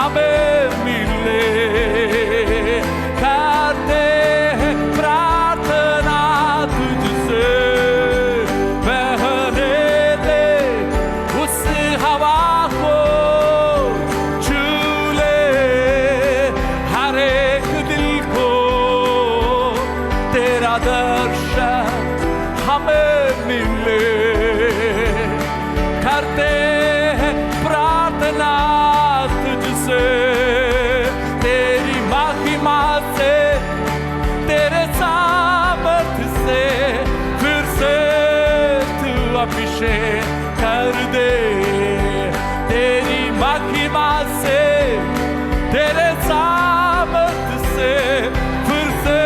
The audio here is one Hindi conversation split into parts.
हमें मिले। करते हैं प्रार्थना तुझसे, बहने दे उस हवा को, छू ले हर एक दिल को, तेरा दर्शन हमें मिले। करते हैं प्रार्थना तुझसे, तेरी महिमा से, तेरे सामर्थ्य से, फिर से तू अभिषेक कर दे। तेरी महिमा से, तेरे सामर्थ्य से, फिर से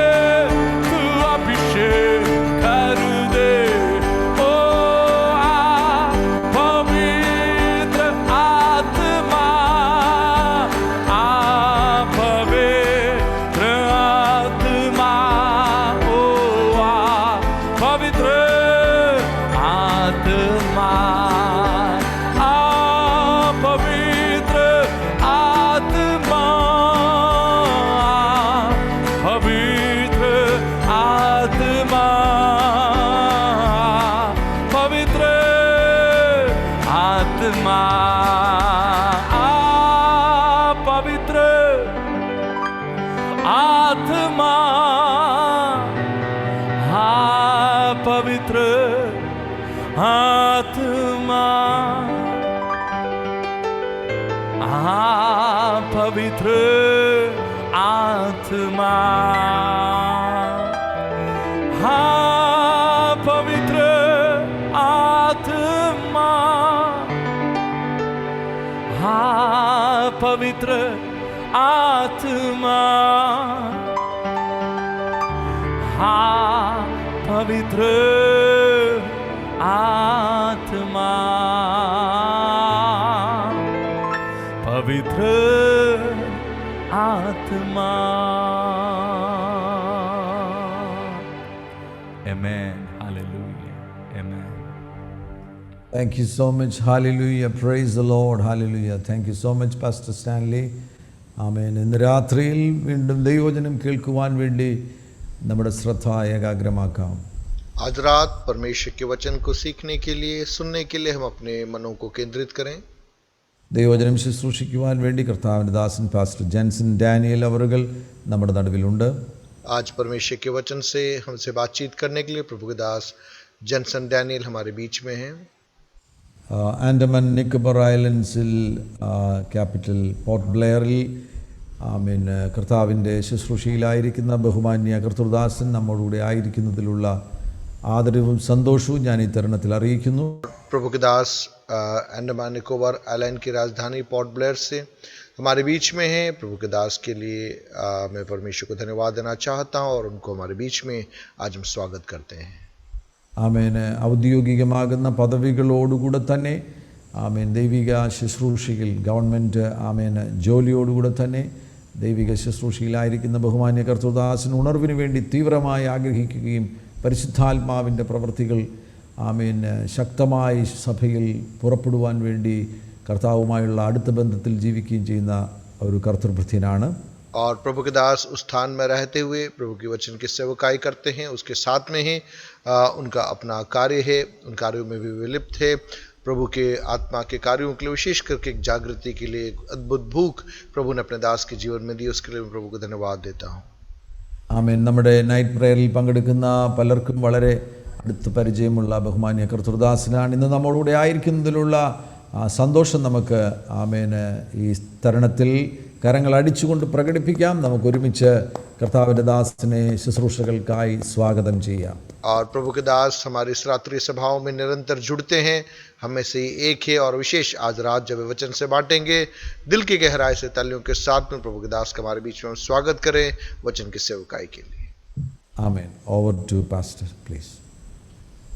तू अभिषेक कर दे। ओ आ पवित्र आत्मा, आ पवित्र आत्मा, ओ आ पवित्र आत्मा, आ पवित्र आत्मा, पवित्र आत्मा, पवित्र आत्मा, आ पवित्र आत्मा, आ पवित्र आत्मा, आ पवित्र आत्मा, आ पवित्र आत्मा, आ पवित्र आत्मा, आ पवित्र आत्मा, पवित्र आत्मा। Amen. Hallelujah. Amen. Thank you so much. Hallelujah. Praise the Lord. Hallelujah. Thank you so much, Pastor Stanley. Amen. ഇന്ന് രാത്രിയിൽ വീണ്ടും ദൈവവചനം കേൾക്കുവാൻ വേണ്ടി നമ്മുടെ ശ്രദ്ധ ഏകാഗ്രമാക്കാം. आज रात परमेश्वर के वचन को सीखने के लिए, सुनने के लिए हम अपने मनों को केंद्रित करें। ദൈവവചനം ശുശ്രൂഷിക്കുവാൻ വേണ്ടി കർത്താവിൻ്റെ ദാസൻ പാസ്റ്റർ ജെൻസൺ ഡാനിയൽ അവറുകൾ നമ്മുടെ നടുവിലുണ്ട്. आज परमेश्वर के वचन से हमसे बातचीत करने के लिए प्रभु के दास जनसन डैनियल हमारे बीच में हैं। ആൻഡമാൻ നിക്കോബാർ ഐലൻഡ്സിൽ ക്യാപിറ്റൽ പോർട്ട് ബ്ലെയറിൽ ആമീൻ കർത്താവിൻ്റെ ശുശ്രൂഷയിലായിരിക്കുന്ന ബഹുമാന്യ കർത്തൃദാസൻ നമ്മോടുകൂടെ ആയിരിക്കുന്നതിലുള്ള ആദരവും സന്തോഷവും ഞാൻ ഈ തരുണത്തിൽ അറിയിക്കുന്നു. प्रभु के दास अंडमान निकोबार आइलैंड की राजधानी पोर्ट ब्लेयर से हमारे बीच में हैं। प्रभु के दास के लिए मैं परमेश्वर को धन्यवाद देना चाहता हूं और उनको हमारे बीच में आज हम स्वागत करते हैं। ആമേൻ ഔദ്യോഗികമാകുന്ന പദവികളോടുകൂടെ തന്നെ ആമേൻ ദൈവിക ശുശ്രൂഷയിൽ ഗവൺമെൻറ് ആമേൻ ജോലിയോടുകൂടെ തന്നെ ദൈവിക ശുശ്രൂഷയിലായിരിക്കുന്ന ബഹുമാന്യ കർത്തൃദാസൻ ഉണർവിന് വേണ്ടി തീവ്രമായി ആഗ്രഹിക്കുകയും പരിശുദ്ധാത്മാവിൻ്റെ പ്രവൃത്തികൾ ആമേൻ ശക്തമായി സഭയിൽ പുറപ്പെടുവാൻ വേണ്ടി കർത്താവുമായുള്ള അടുത്ത ബന്ധത്തിൽ ജീവിക്കുകയും ചെയ്യുന്ന ഒരു കർത്തൃഭൃത്യനാണ്. और प्रभु के दास उस स्थान में रहते हुए प्रभु के वचन की सेवकाई करते हैं, उसके साथ में ही उनका अपना कार्य है, उन कार्यों में भी विलिप्त है। प्रभु के आत्मा के कार्यों के लिए, विशेष करके एक जागृति के लिए, एक अद्भुत भूख प्रभु ने अपने दास के जीवन में दी, उसके लिए मैं प्रभु को धन्यवाद देता हूँ। ആമേൻ നമ്മുടെ നൈറ്റ് പ്രേയറിൽ പങ്കെടുക്കുന്ന പലർക്കും വളരെ അടുത്ത് പരിചയമുള്ള ബഹുമാന്യ കർത്തൃദാസനാണ്. ഇന്ന് നമ്മളുടെ ആയിരിക്കുന്നതിലുള്ള സന്തോഷം നമുക്ക് ആമേൻ ഈ തരുണത്തിൽ കരങ്ങൾ അടിച്ചുകൊണ്ട് പ്രകടിപ്പിക്കാം. നമുക്ക് ഒരുമിച്ച് കർത്താവിൻ്റെ ദാസനെ ശുശ്രൂഷകൾക്കായി സ്വാഗതം ചെയ്യാം. और प्रभु के दास हमारी इस रात्रि सभाओं में निरंतर जुड़ते हैं, हमें से एक है और विशेष आज रात जब वचन से बांटेंगे, दिल की गहराई से तालियों के साथ में प्रभु के दास का हमारे बीच में हम स्वागत करें वचन की सेवकाई के लिए। आमेन. Over to Pastor, please.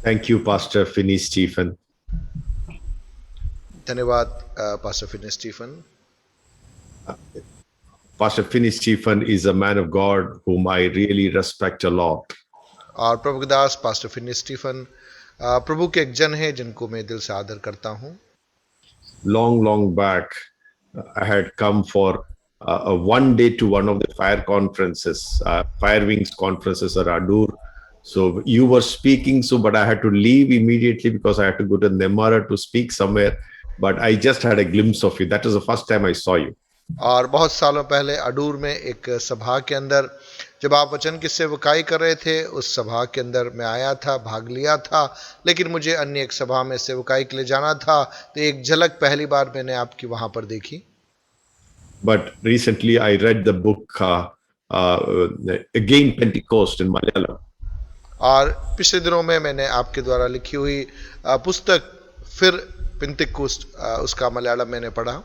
Thank you, Pastor Finney Stephen. धन्यवाद pastor Finney Stephen. Pastor Finney Stephen is a man of God whom I really respect a lot. और प्रभु के दास पास्टर फिनी स्टीफन प्रभु के एक जन है जिनको मैं दिल से आदर करता हूँ। Long back, I had come for a one day to one of the fire conferences, Fire Wings conferences at Adur. So you were speaking, but I had to leave immediately because I had to go to Nemara to speak somewhere. But I just had a glimpse of you. That was the first time I saw you. और बहुत सालों पहले अडूर में एक सभा के अंदर जब आप वचन की सेवकाई कर रहे थे, उस सभा के अंदर मैं आया था, भाग लिया था, लेकिन मुझे अन्य एक सभा में सेवकाई के लिए जाना था, तो एक झलक पहली बार मैंने आपकी वहां पर देखी. But recently I read the book Again Pentecost in Malayalam. और पिछले दिनों में मैंने आपके द्वारा लिखी हुई पुस्तक फिर पेंटिकोस्ट उसका मलयालम मैंने पढ़ा.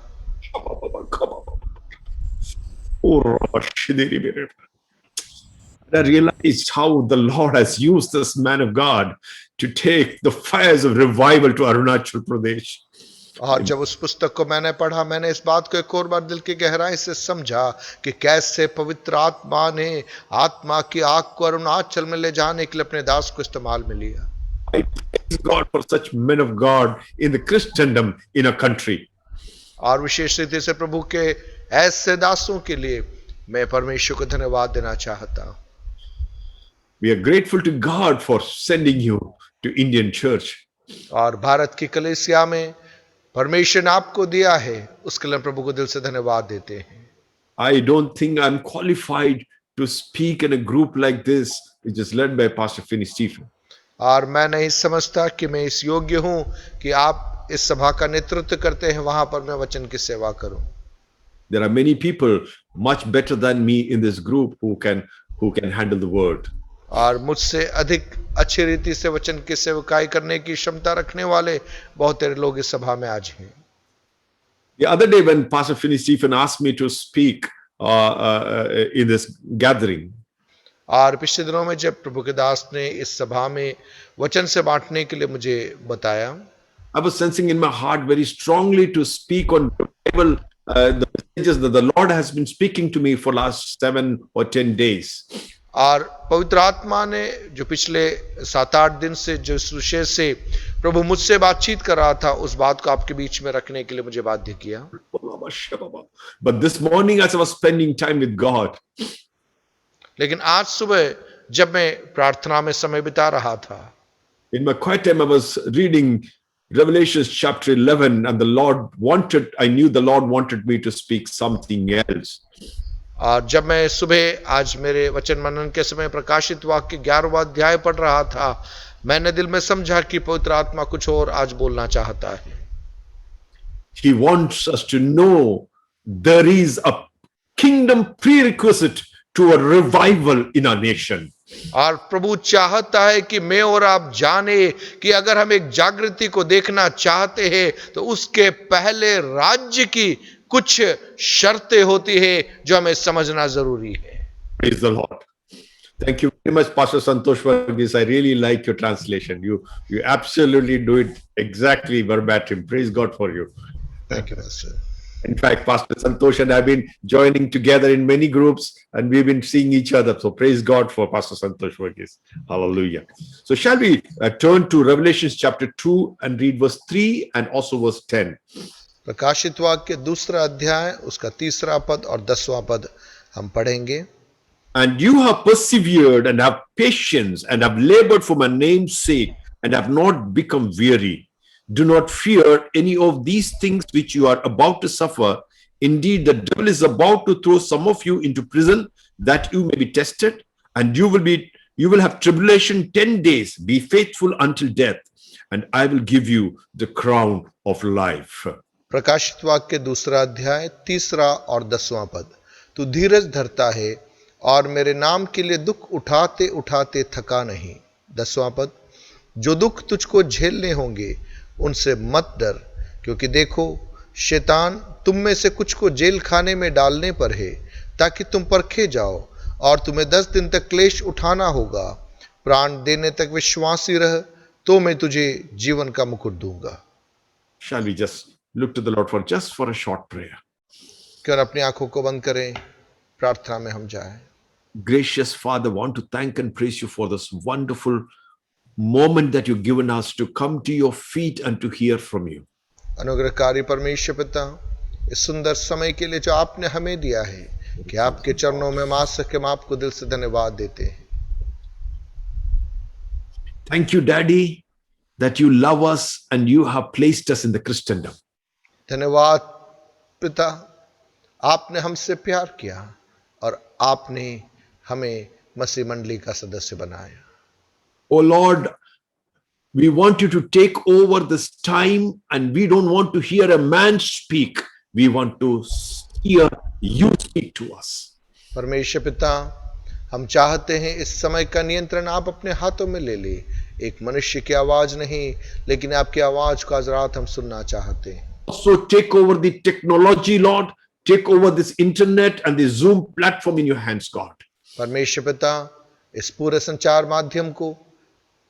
I realized how the Lord has used this man of God to take the fires of revival to Arunachal Pradesh. और जब उस पुस्तक को मैंने पढ़ा, मैंने इस बात को एक और बार दिल की गहराई से समझा कि कैसे पवित्र आत्मा ने आत्मा की आग को अरुणाचल में ले जाने के लिए अपने दास को इस्तेमाल में लिया. I praise God for such men of God in the Christendom in a country. और विशेष रीति से प्रभु के ऐसे दासों के लिए मैं परमेश्वर को धन्यवाद देना चाहता हूँ. We are grateful to God for sending you to Indian church. और भारत की कलीसिया में परमेश्वर ने आपको दिया है, उसके लिए प्रभु को दिल से धन्यवाद देते हैं. I don't think I'm qualified to speak in a group like this, which is led by Pastor Finney Stephen. और मैं नहीं समझता कि मैं इस योग्य हूं कि आप इस सभा का नेतृत्व करते हैं, वहां पर मैं वचन की सेवा करूं. There are many people much better than me in this group who can handle the word. और मुझसे अधिक अच्छी रीति से वचन की सेवकाई करने की क्षमता रखने वाले बहुत सारे लोग इस सभा में आज हैं. The other day when Pastor Finney Stephen asked me to speak in this gathering, और पिछले दिनों में जब प्रभु के दास ने इस सभा में वचन से बांटने के लिए मुझे बताया, I was sensing in my heart very strongly to speak on revival, the messages that the Lord has been speaking to me for last 7 or 10 days. और पवित्र आत्मा ने जो पिछले 7-8 दिन से जो इस विषय से प्रभु मुझसे बातचीत कर रहा था, उस बात को आपके बीच में रखने के लिए मुझे बाध्य किया. But this morning as I was spending time with God, लेकिन आज सुबह जब मैं प्रार्थना में समय बिता रहा था, in my quiet time I was reading Revelation chapter 11 and I knew the Lord wanted me to speak something else. और जब मैं सुबह आज मेरे वचन मनन के समय प्रकाशित वाक्य 11वां अध्याय पढ़ रहा था, मैंने दिल में समझा कि पवित्र आत्मा कुछ और आज बोलना चाहता है. He wants us to know there is a kingdom prerequisite to a revival in our nation. और प्रभु चाहता है कि मैं और आप जाने कि अगर हम एक जागृति को देखना चाहते हैं तो उसके पहले राज्य की कुछ शर्तें होती है जो हमें समझना जरूरी है. Praise the Lord. Thank you very much, Pastor Santosh Varghese. I really like your translation. You absolutely do it exactly verbatim. Praise God for you. Thank you, Pastor. In fact, Pastor Santosh and I have been joining together in many groups and we've been seeing each other. So praise God for Pastor Santosh Varghese. Hallelujah. So shall we turn to Revelation chapter 2 and read verse 3 and also verse 10. प्रकाशित वाक्य 2रा अध्याय उसका 3रा पद और 10वां पद हम पढ़ेंगे. And you have persevered and have patience and have labored for my name's sake and have not become weary. Do not fear any of these things which you are about to suffer. Indeed, the devil is about to throw some of you into prison that you may be tested, and you will have tribulation 10 days. Be faithful until death, and I will give you the crown of life. प्रकाशित वाक्य 2रा अध्याय 3रा और 10वां पद. तू धीरज धरता है और मेरे नाम के लिए दुख उठाते उठाते थका नहीं. 10वां पद. जो दुख तुझको झेलने होंगे उनसे मत डर, क्योंकि देखो शैतान तुम में से कुछ को जेल खाने में डालने पर है, ताकि तुम परखे जाओ और तुम्हें 10 दिन तक क्लेश उठाना होगा. प्राण देने तक विश्वासी रह, तो मैं तुझे जीवन का मुकुट दूंगा. Shall we just look to the Lord for a short prayer? क्यों अपनी आंखों को बंद करें, प्रार्थना में हम जाएं. Gracious Father, want to thank and praise you for this wonderful moment that you've given us to come to your feet and to hear from you. अनुग्रहकारी परमेश्वर पिता, इस सुंदर समय के लिए जो आपने हमें दिया है, कि आपके चरणों में हम आ सके। हम आपको दिल से धन्यवाद देते हैं। Thank you, Daddy, that you love us and you have placed us in the Christendom. धन्यवाद पिता, आपने हमसे प्यार किया और आपने हमें मसीह मंडली का सदस्य बनाया। Oh Lord, we want you to take over this time and we don't want to hear a man speak. We want to hear you speak to us. परमेश्वर पिता, हम चाहते हैं इस समय का नियंत्रण आप अपने हाथों में ले ले। एक मनुष्य की आवाज नहीं, लेकिन आपकी आवाज को आज रात हम सुनना चाहते हैं। Also take over the technology, Lord. Take over this internet and the Zoom platform in your hands, God. परमेश्वर पिता, इस पूरे संचार माध्यम को,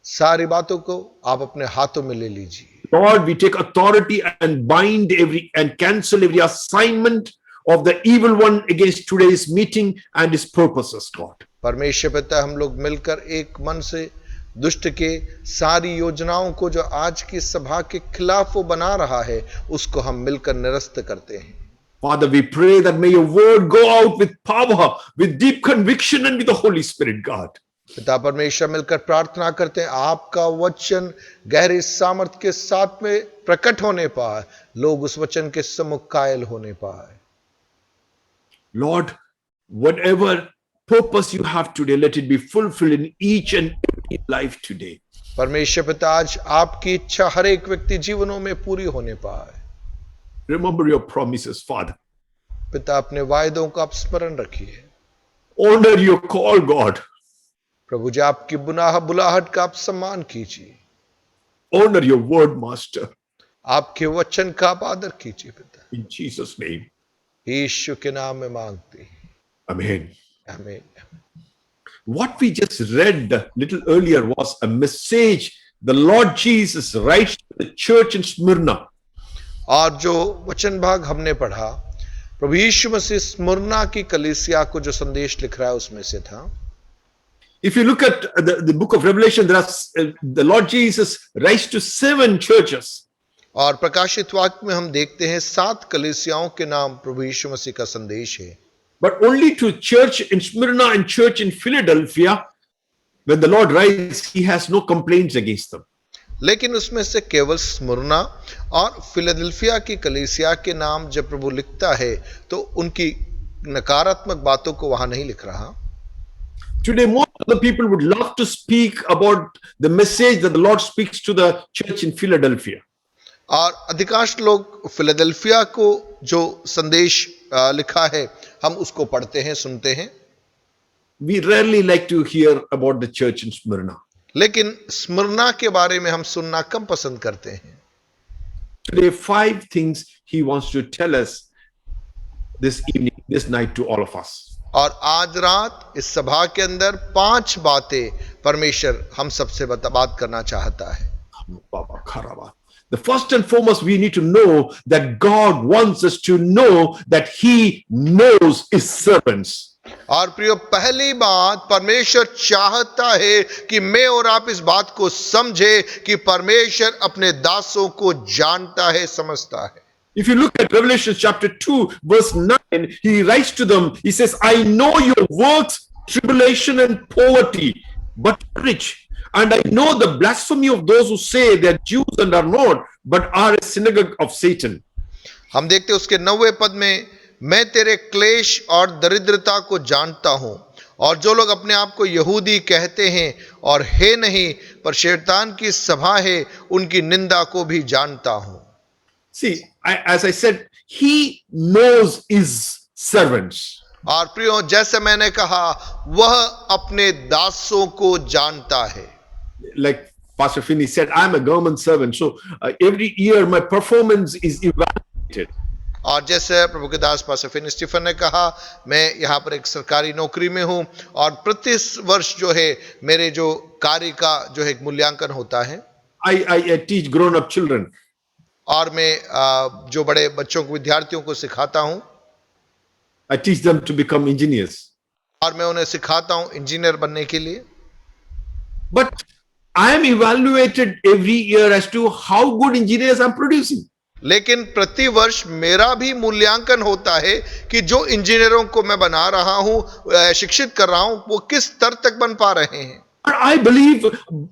सारी बातों को आप अपने हाथों में ले लीजिए। Lord, we take authority and bind and cancel every assignment of the evil one against today's meeting and his purposes, God. परमेश्वर पिता, हम लोग मिलकर एक मन से दुष्ट के सारी योजनाओं को जो आज की सभा के खिलाफ वो बना रहा है, उसको हम मिलकर निरस्त करते हैं। Father, we pray that may your word go out with power, with deep conviction and with the Holy Spirit, God. पिता परमेश्वर, मिलकर प्रार्थना करते हैं आपका वचन गहरी सामर्थ के साथ में प्रकट होने पाए, लोग उस वचन के सम्मुख कायल होने पाए। Lord, whatever purpose you have today, let it be fulfilled in each and every life today. परमेश्वर पिता, आज आपकी इच्छा हर एक व्यक्ति जीवनों में पूरी होने पाए। Remember your promises, Father. पिता, अपने वायदों का आप स्मरण रखिए। Honor your call, God. प्रभु जी, आपकी बुलाहट का आप सम्मान कीजिए। Honor your word, Master. आपके वचन का आप आदर कीजिए पिता। In Jesus' name. यीशु के नाम में मांगते हैं, Amen. आमीन। What we just read a little earlier was a message the Lord Jesus writes to the church in Smyrna. और जो वचन भाग हमने पढ़ा, प्रभु यीशु मसीह स्मुरना की कलीसिया को जो संदेश लिख रहा है उसमें से था। If you look at the book of Revelation, the Lord Jesus writes to 7 churches. और प्रकाशित वाक्य में हम देखते हैं 7 कलीसियाओं के नाम प्रभु यीशु मसीह का संदेश है। But only to church in Smyrna and church in Philadelphia, when the Lord writes, he has no complaints against them. लेकिन उसमें से केवल स्मुरना और फिलाडेल्फिया की कलीसिया के नाम जब प्रभु लिखता है तो उनकी नकारात्मक बातों को वहां नहीं लिख रहा। Today, most of the people would love to speak about the message that the Lord speaks to the church in Philadelphia. और अधिकांश लोग फिलाडेल्फिया को जो संदेश लिखा है, हम उसको पढ़ते हैं, सुनते हैं। We rarely like to hear about the church in Smyrna. लेकिन स्मुरना के बारे में हम सुनना कम पसंद करते हैं। Today, 5 things he wants to tell us this evening, this night to all of us. और आज रात इस सभा के अंदर 5 बातें परमेश्वर हम सबसे बात करना चाहता है। The first and foremost, we need to know that God wants us to know that he knows his servants. और प्रियो, पहली बात, परमेश्वर चाहता है कि मैं और आप इस बात को समझे कि परमेश्वर अपने दासों को जानता है, समझता है। If you look at Revelation chapter 2 verse 9, he writes to them, he says, I know your works, tribulation and poverty, but rich. And I know the blasphemy of those who say they are Jews and are not, but are a synagogue of Satan. हम देखते उसके 90वें पद में, मैं तेरे क्लेश और दरिद्रता को जानता हूं, और जो लोग अपने आप को यहूदी कहते हैं और है नहीं पर शैतान की सभा है, उनकी निंदा को भी जानता हूं। See, as I said, he knows his servants. और प्रियो, जैसे मैंने कहा, वह अपने दासों को जानता है। Like Pastor Finney said, I'm a government servant, so every year my performance is evaluated. और जैसे प्रभु के दास पास्टर फिनी स्टीफन ने कहा, मैं यहाँ पर एक सरकारी नौकरी में हूँ और प्रति वर्ष जो है मेरे जो कार्य का जो है मूल्यांकन होता है। I teach grown up children. और मैं जो बड़े बच्चों को, विद्यार्थियों को सिखाता हूँ। I teach them to become engineers. और मैं उन्हें सिखाता हूँ इंजीनियर बनने के लिए। But I am evaluated every year as to how good engineers I'm producing. लेकिन प्रतिवर्ष मेरा भी मूल्यांकन होता है कि जो इंजीनियरों को मैं बना रहा हूं, शिक्षित कर रहा हूं, वो किस स्तर तक बन पा रहे हैं। I believe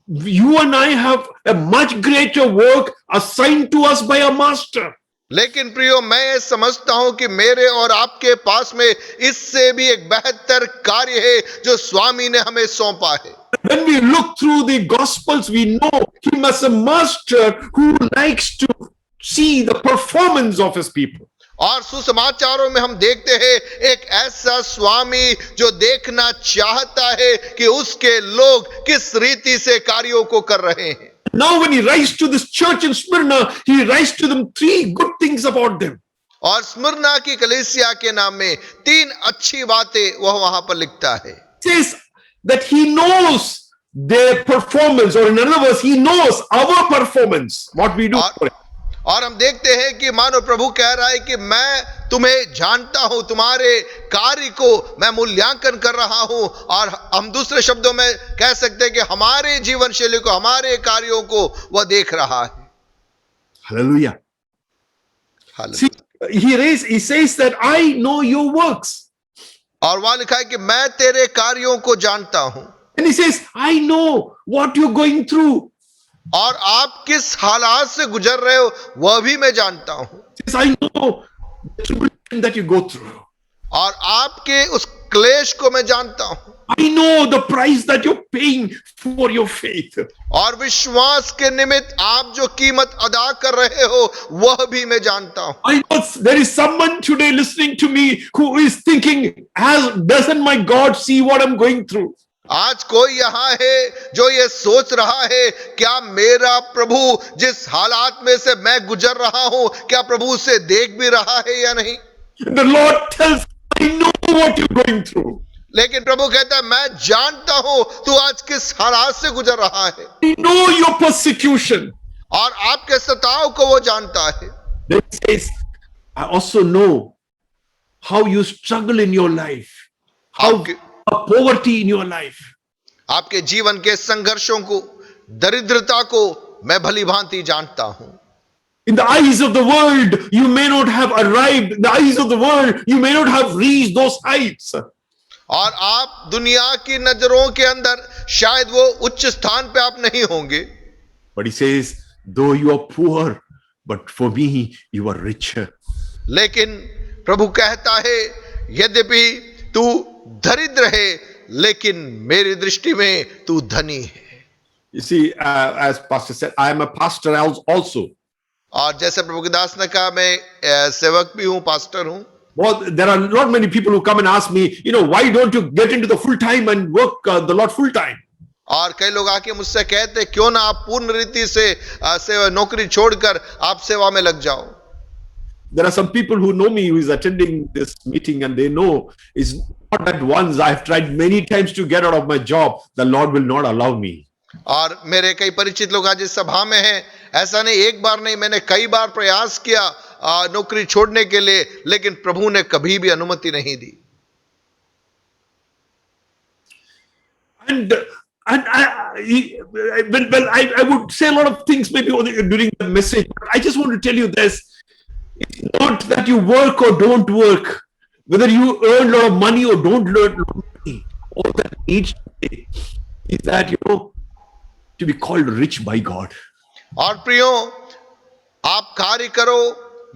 you and I have a much greater work assigned to us by a master. लेकिन प्रियो, मैं ये समझता हूं कि मेरे और आपके पास में इससे भी एक बेहतर कार्य है जो स्वामी ने हमें सौंपा है। When we look through the Gospels, we know him as a master who likes to see the performance of his people. और सुसमाचारों में हम देखते हैं एक ऐसा स्वामी जो देखना चाहता है कि उसके लोग किस रीति से कार्यों को कर रहे हैं। Now when he writes to this church in Smyrna, he writes to them 3 good things about them. और स्मिर्ना की कलीसिया के नाम में 3 अच्छी बातें वह वहां पर लिखता है। He says that he knows their performance, or in other words, he knows our performance, what we do for him. और हम देखते हैं कि मानो प्रभु कह रहा है कि मैं तुम्हें जानता हूं, तुम्हारे कार्य को मैं मूल्यांकन कर रहा हूं। और हम दूसरे शब्दों में कह सकते हैं कि हमारे जीवन शैली को, हमारे कार्यों को वह देख रहा है। Hallelujah. See, he says that I know your works. और वहां लिखा है कि मैं तेरे कार्यों को जानता हूं। And he says, I know what you're going through. और आप किस हालात से गुजर रहे हो वह भी मैं जानता हूं। He says, I know the tribulation that you go through. और आपके उस क्लेश को मैं जानता हूं। I know the price that you're paying for your faith. और विश्वास के निमित्त आप जो कीमत अदा कर रहे हो वह भी मैं जानता हूं। I know there is someone today listening to me who is thinking, doesn't my God see what I'm going through? आज कोई यहाँ है जो ये सोच रहा है, क्या मेरा प्रभु जिस हालात में से मैं गुजर रहा हूं, क्या प्रभु उसे देख भी रहा है या नहीं? The Lord tells, I know what you're going through. लेकिन प्रभु कहता है मैं जानता हूं तू आज किस हालात से गुजर रहा है। I know your persecution. और आपके सताव को वो जानता है। Then he says, I also know how you struggle in your life, how poverty in your life. आपके जीवन के संघर्षों को, दरिद्रता को मैं भली भांति जानता हूं। In the eyes of the world, you may not have arrived. In the eyes of the world, you may not have reached those heights. और आप दुनिया की नजरों के अंदर शायद वो उच्च स्थान पे आप नहीं होंगे। But he says, though you are poor, but for me you are richer. लेकिन प्रभु कहता है यद्यपि तू दरिद्र है लेकिन मेरी दृष्टि में तू धनी है। You see, as Pastor said, I am a pastor also. और जैसे प्रभु के दास ने कहा मैं सेवक भी हूं, पास्टर हूं। Well, there are not many people who come and ask me, why don't you get into the full time and work the Lord full time? और कई लोग आके मुझसे कहते क्यों ना आप पूर्ण रीति से नौकरी छोड़कर आप सेवा में लग जाओ। There are some people who know me who is attending this meeting and they know it's not at once. I've tried many times to get out of my job. The Lord will not allow me. और मेरे कई परिचित लोग आज इस सभा में हैं, ऐसा नहीं एक बार नहीं, मैंने कई बार प्रयास किया नौकरी छोड़ने के लिए, लेकिन प्रभु ने कभी भी अनुमति नहीं दी। And I would say a lot of things maybe during the message, but I just want to tell you this. It's not that you work or don't work, whether you earn a lot of money or don't earn a lot of money. All that needs to be is that, to be called rich by God. और प्रियो, आप कार्य करो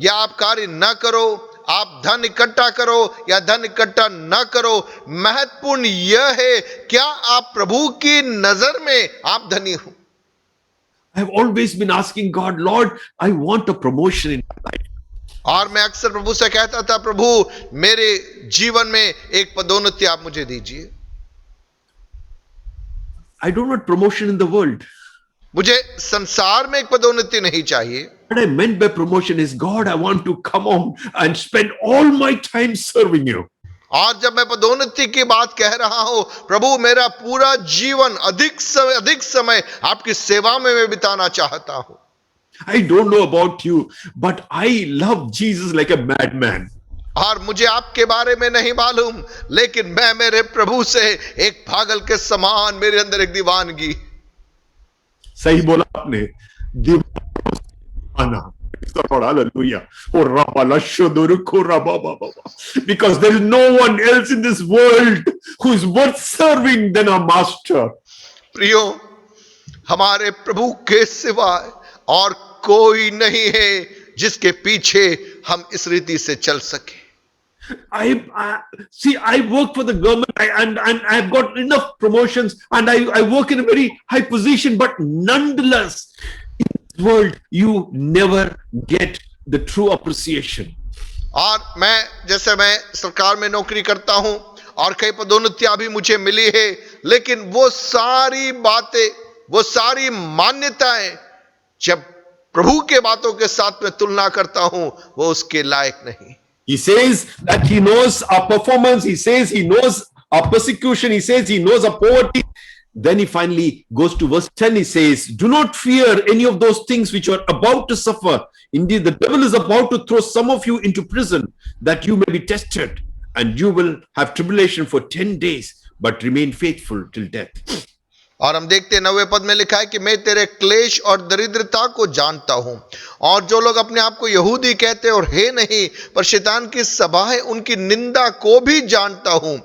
या आप कार्य न करो, आप धन इकट्ठा करो या धन इकट्ठा न करो, महत्वपूर्ण यह है क्या आप प्रभु की नजर में आप धनी हो। I have always been asking God, Lord, I want a promotion in my life. और मैं अक्सर प्रभु से कहता था, प्रभु मेरे जीवन में एक पदोन्नति आप मुझे दीजिए। I don't want promotion in the world. मुझे संसार में एक पदोन्नति नहीं चाहिए। What I meant by promotion is, God, I want to come on and spend all my time serving you. और जब मैं पदोन्नति की बात कह रहा हूं, प्रभु मेरा पूरा जीवन अधिक समय आपकी सेवा में मैं बिताना चाहता हूं। I don't know about you, but I love Jesus like a madman. और मुझे आपके बारे में नहीं मालूम, लेकिन मैं मेरे प्रभु से एक पागल के समान मेरे अंदर एक दीवानगी। सही बोला आपने, दीवाना। Praise the Lord. Hallelujah. Oh, Rabba, Lasho, Doruko, Rabba, Ba, Ba, Ba. Because there is no one else in this world who is worth serving than our master. प्रियो, हमारे प्रभु के सिवाय और कोई नहीं है जिसके पीछे हम इस रीति से चल सके। I work for the government and I've got enough promotions and I work in a very high position, but nonetheless, in this world, you never get the true appreciation. और मैं सरकार में नौकरी करता हूं और कई पदोन्नतियां भी मुझे मिली है, लेकिन वो सारी बातें, वो सारी मान्यताएं जब प्रभु के बातों के साथ में तुलना करता हूं, वो उसके लायक नहीं। He says that he knows our performance. He says he knows our persecution. He says he knows our poverty. Then he finally goes to verse 10. He says, do not fear any of those things which you are about to suffer. Indeed, the devil is about to throw some of you into prison that you may be tested, and you will have tribulation for 10 days, but remain faithful till death. और हम देखते हैं 9वें पद में लिखा है कि मैं तेरे क्लेश और दरिद्रता को जानता हूं, और जो लोग अपने आप को यहूदी कहते और है नहीं पर शैतान की सभा है, उनकी निंदा को भी जानता हूं।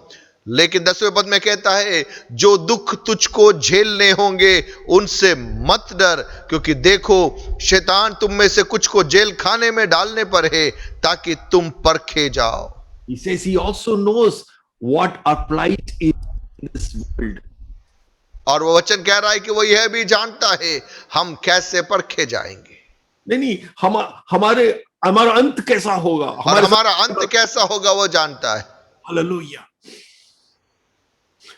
लेकिन 10वें पद में कहता है, जो दुख तुझको झेलने होंगे उनसे मत डर, क्योंकि देखो शैतान तुम में से कुछ को जेल खाने में डालने पर है, ताकि तुम परखे जाओ। He says he also knows what our plight is in this world. और वो वचन कह रहा है कि वो यह भी जानता है हम कैसे परखे जाएंगे। नहीं, हमारा अंत कैसा होगा, और हमारा अंत कैसा होगा वो जानता है। Hallelujah.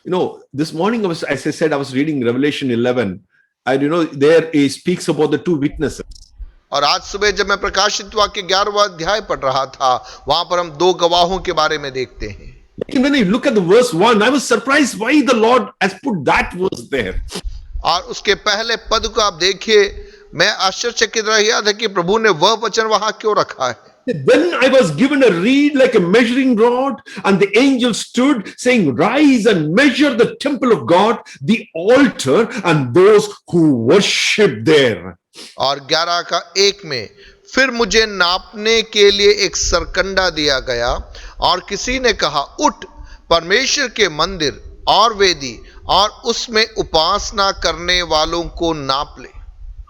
You know, this morning as I said, I was reading Revelation 11, and there he speaks about the two witnesses. और आज सुबह जब मैं प्रकाशित वाक्य 11वां अध्याय पढ़ रहा था, वहां पर हम दो गवाहों के बारे में देखते हैं। When I look at the verse 1, I was surprised why the Lord has put that verse there. और उसके पहले पद को आप देखिए, मैं आश्चर्यचकित रह गया था कि प्रभु ने वह वचन वहां क्यों रखा है। Then I was given a reed like a measuring rod, and the angel stood saying, rise and measure the temple of God, the altar, and those who worship there. और 11 का 1 में फिर मुझे नापने के लिए एक सरकंडा दिया गया, और किसी ने कहा, उठ परमेश्वर के मंदिर और वेदी और उसमें उपासना करने वालों को नाप ले।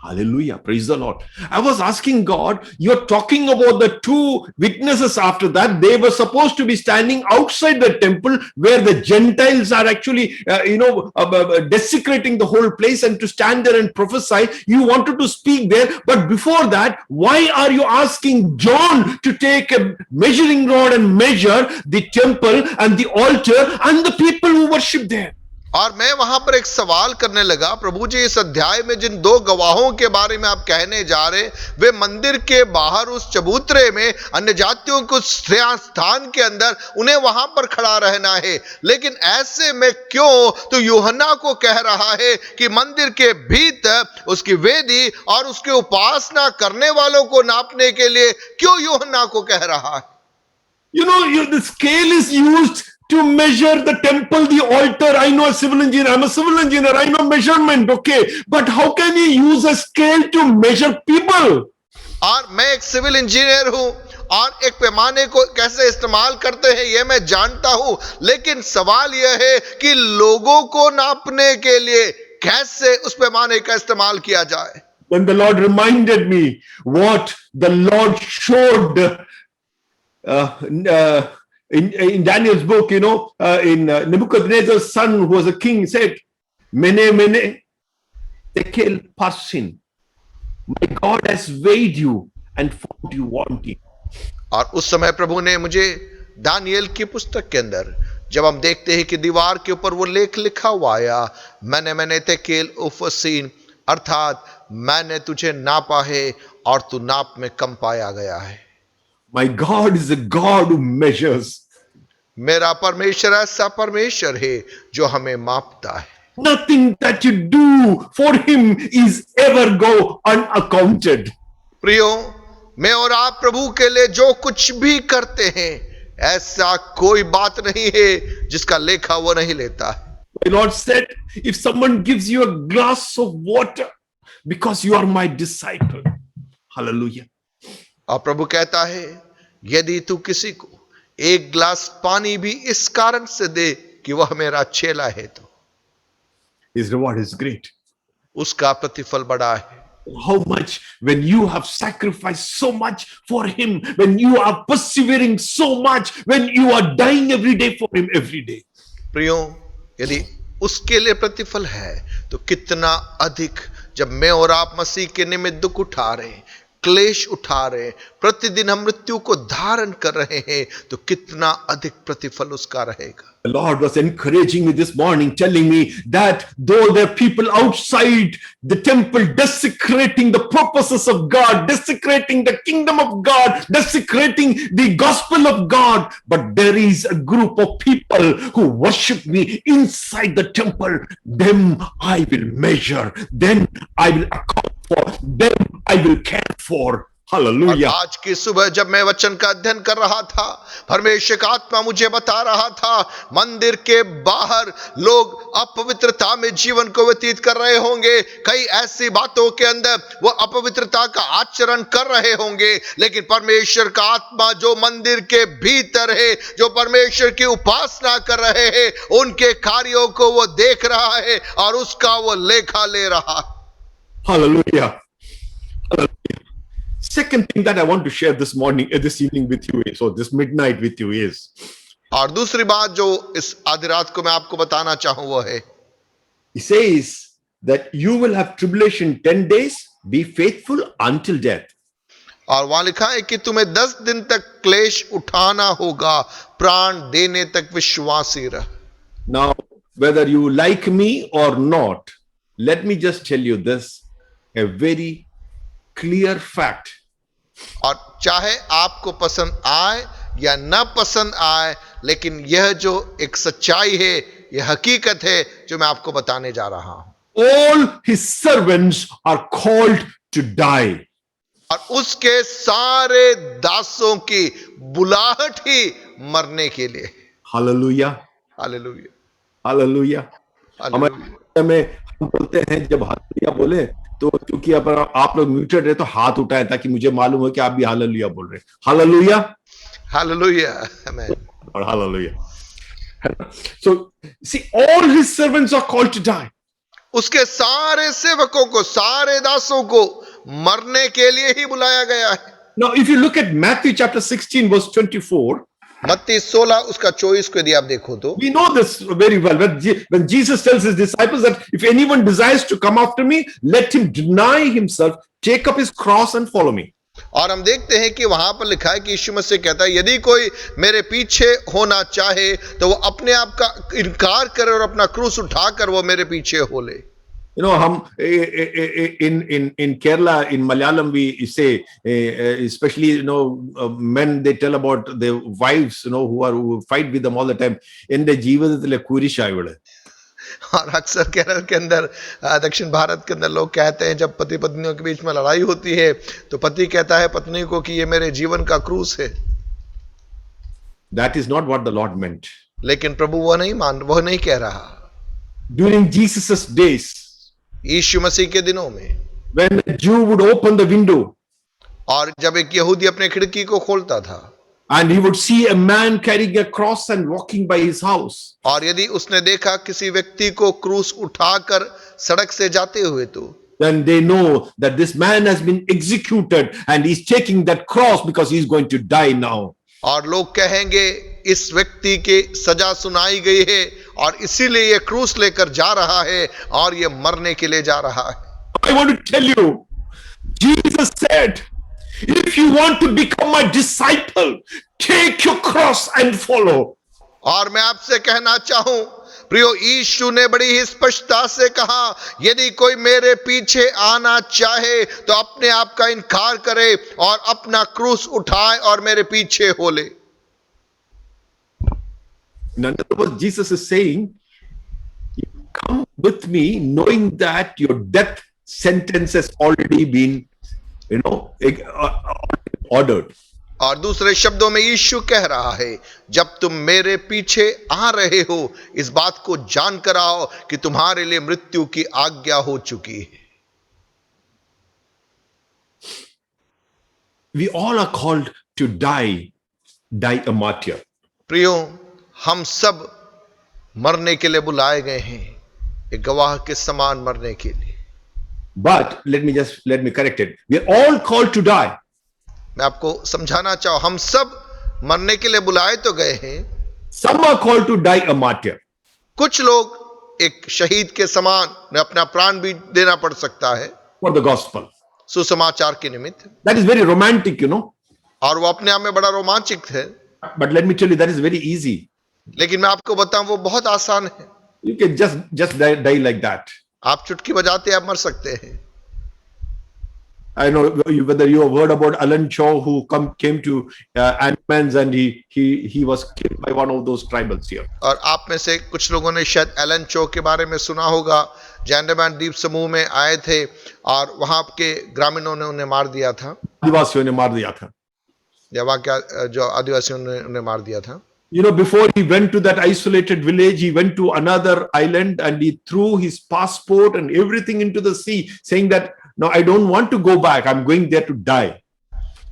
Hallelujah. Praise the Lord. I was asking God, you're talking about the two witnesses after that. They were supposed to be standing outside the temple where the Gentiles are actually, desecrating the whole place, and to stand there and prophesy. You wanted to speak there. But before that, why are you asking John to take a measuring rod and measure the temple and the altar and the people who worship there? और मैं वहां पर एक सवाल करने लगा, प्रभु जी इस अध्याय में जिन दो गवाहों के बारे में आप कहने जा रहे, वे मंदिर के बाहर उस चबूतरे में अन्य जातियों को स्थान के अंदर उन्हें वहां पर खड़ा रहना है, लेकिन ऐसे में क्यों तो यूहन्ना को कह रहा है कि मंदिर के भीतर उसकी वेदी और उसके उपासना करने वालों को नापने के लिए क्यों यूहन्ना को कह रहा है? The scale is used to measure the temple, the altar. I know a civil engineer. I'm a civil engineer. I know measurement. Okay. But how can you use a scale to measure people? और मैं एक सिविल इंजीनियर हूं, और एक पैमाने को कैसे इस्तेमाल करते हैं ये मैं जानता हूं, लेकिन सवाल यह है कि लोगों को नापने के लिए कैसे उस पैमाने का इस्तेमाल किया जाए। When the Lord reminded me what the Lord showed in Daniel's book, in Nebuchadnezzar's son, who was a king, said, Mene, tekel parsin. My God has weighed you and found you wanting. और उस समय प्रभु ने मुझे दानियल की पुस्तक के अंदर, जब हम देखते हैं कि दीवार के ऊपर वो लेख लिखा हुआ आया, मैंने तेकेल उफसीन, अर्थात मैंने तुझे नापा है और तू नाप में कम पाया गया है। My God is a God who measures. मेरा परमेश्वर ऐसा परमेश्वर है जो हमें मापता है। Nothing that you do for him is ever go unaccounted. प्रियो, मैं और आप प्रभु के लिए जो कुछ भी करते हैं, ऐसा कोई बात नहीं है जिसका लेखा वो नहीं लेता है। My Lord said, if someone gives you a glass of water because you are my disciple, hallelujah. और प्रभु कहता है, यदि तू किसी को एक गिलास पानी भी इस कारण से दे कि वह मेरा चेला है, तो His reward is great. उसका प्रतिफल बड़ा है। How much when you have sacrificed so much for him, when you are persevering so much, when you are dying every day for him every day. प्रियो, यदि उसके लिए प्रतिफल है तो कितना अधिक जब मैं और आप मसीह के निमित्त दुख उठा रहे हैं, क्लेश उठा रहे हैं, प्रतिदिन हम मृत्यु को धारण कर रहे हैं, तो कितना अधिक प्रतिफल उसका रहेगा। The Lord was encouraging me this morning, telling me that though there are people outside the temple desecrating the purposes of God, desecrating the kingdom of God, desecrating the gospel of God, but there is a group of people who worship me inside the temple. Them I will measure, then I will account for, them I will care for. और Hallelujah. आज की सुबह जब मैं वचन का अध्ययन कर रहा था, परमेश्वर का आत्मा मुझे बता रहा था, मंदिर के बाहर लोग अपवित्रता में जीवन को व्यतीत कर रहे होंगे, कई ऐसी बातों के अंदर वो अपवित्रता का आचरण कर रहे होंगे, लेकिन परमेश्वर का आत्मा जो मंदिर के भीतर है, जो परमेश्वर की उपासना कर रहे हैं, उनके कार्यों को वो देख रहा है और उसका वो लेखा ले रहा है। Hallelujah. Hallelujah. Second thing that I want to share this morning, this evening with you is, or this midnight with you is, और दूसरी बात जो इस आधी रात को मैं आपको बताना चाहूं वो है, he says that you will have tribulation 10 days, be faithful until death. और वहां लिखा है कि तुम्हें 10 दिन तक क्लेश उठाना होगा, प्राण देने तक विश्वासी रह। Now, whether you like me or not, let me just tell you this, a very clear fact. और चाहे आपको पसंद आए या ना पसंद आए, लेकिन यह जो एक सच्चाई है, यह हकीकत है जो मैं आपको बताने जा रहा हूं। All his servants are called to die. और उसके सारे दासों की बुलाहट ही मरने के लिए। Hallelujah. Hallelujah, Hallelujah. हालेलुया। हमारे में हम बोलते हैं, जब हालेलुया बोले तो क्योंकि अब आप लोग म्यूटेड है तो हाथ उठाए ताकि मुझे मालूम हो कि आप भी हालेलुया बोल रहे हैं। हालेलुया, हालेलुया, आमेन। और hallelujah. So see, all his servants are called to die. उसके सारे सेवकों को, सारे दासों को मरने के लिए ही बुलाया गया है। Now, if you look at Matthew chapter 16, verse 24, मत्ती 16 उसका 24 को यदि आप देखो तो we know this very well. When Jesus tells his disciples that if anyone desires to come after me, let him deny himself, take up his cross and follow me. और हम देखते हैं कि वहां पर लिखा है कि यीशु मसीह कहता है, यदि कोई मेरे पीछे होना चाहे तो वो अपने आप का इनकार करे और अपना क्रूस उठाकर वो मेरे पीछे हो ले। You know, in Kerala, in Malayalam, we say, especially, men, they tell about their wives, who fight with them all the time. Ende jeevadathile kurishayivale. और अक्सर केरल के अंदर, दक्षिण भारत के अंदर लोग कहते हैं, जब पति पत्नियों के बीच में लड़ाई होती है तो पति कहता है पत्नी को कि ये मेरे जीवन का क्रूस है। That is not what the Lord meant. लेकिन प्रभु वो नहीं कह रहा। During Jesus' days, यीशु मसीह के दिनों में, when a Jew would open the window, और जब एक यहूदी अपने खिड़की को खोलता था, and he would see a man carrying a cross and walking by his house, और यदि उसने देखा किसी व्यक्ति को क्रूस उठाकर सड़क से जाते हुए, तो then they know that this man has been executed and he's taking that cross because he's going to die now. और लोग कहेंगे इस व्यक्ति के सजा सुनाई गई है और इसीलिए ये क्रूस लेकर जा रहा है और ये मरने के लिए जा रहा है। I want to tell you, Jesus said, if you want to become my disciple, take your cross and follow. और मैं आपसे कहना चाहूं, प्रियो, यीशु ने बड़ी ही स्पष्टता से कहा, यदि कोई मेरे पीछे आना चाहे तो अपने आप का इनकार करे और अपना क्रूस उठाए और मेरे पीछे हो ले। In other words, Jesus is saying, you come with me knowing that your death sentence has already been, ordered. और दूसरे शब्दों में यीशु कह रहा है, जब तुम मेरे पीछे आ रहे हो, इस बात को जान कर आओ कि तुम्हारे लिए मृत्यु की आज्ञा हो चुकी है। We all are called to die a martyr. प्रियो, हम सब मरने के लिए बुलाए गए हैं, एक गवाह के समान मरने के लिए। But let me correct it. We are all called to die. मैं आपको समझाना चाहूं, हम सब मरने के लिए बुलाए तो गए हैं। Some are called to die a martyr. कुछ लोग एक शहीद के समान ने अपना प्राण भी देना पड़ सकता है For the gospel. सुसमाचार के निमित्त, That is very romantic, you know. और वो अपने आप में बड़ा रोमांचक है। But let me tell you, that is very easy. लेकिन मैं आपको बताऊं, वो बहुत आसान है। You can just die like that. आप चुटकी बजाते आप मर सकते हैं। I know whether you have heard about Alan Shaw, who came to Ant-Man's, and he was killed by one of those tribals here. और आप में से कुछ लोगों ने शायद एलन चो के बारे में सुना होगा, जो अंडमान द्वीप समूह में आए थे और वहां के ग्रामीणों ने उन्हें मार दिया था, आदिवासियों ने मार दिया था। या वाकया जो आदिवासियों ने उन्हें मार दिया था। You know, before he went to that isolated village, he went to another island and he threw his passport and everything into the sea, saying that, no, I don't want to go back. I'm going there to die.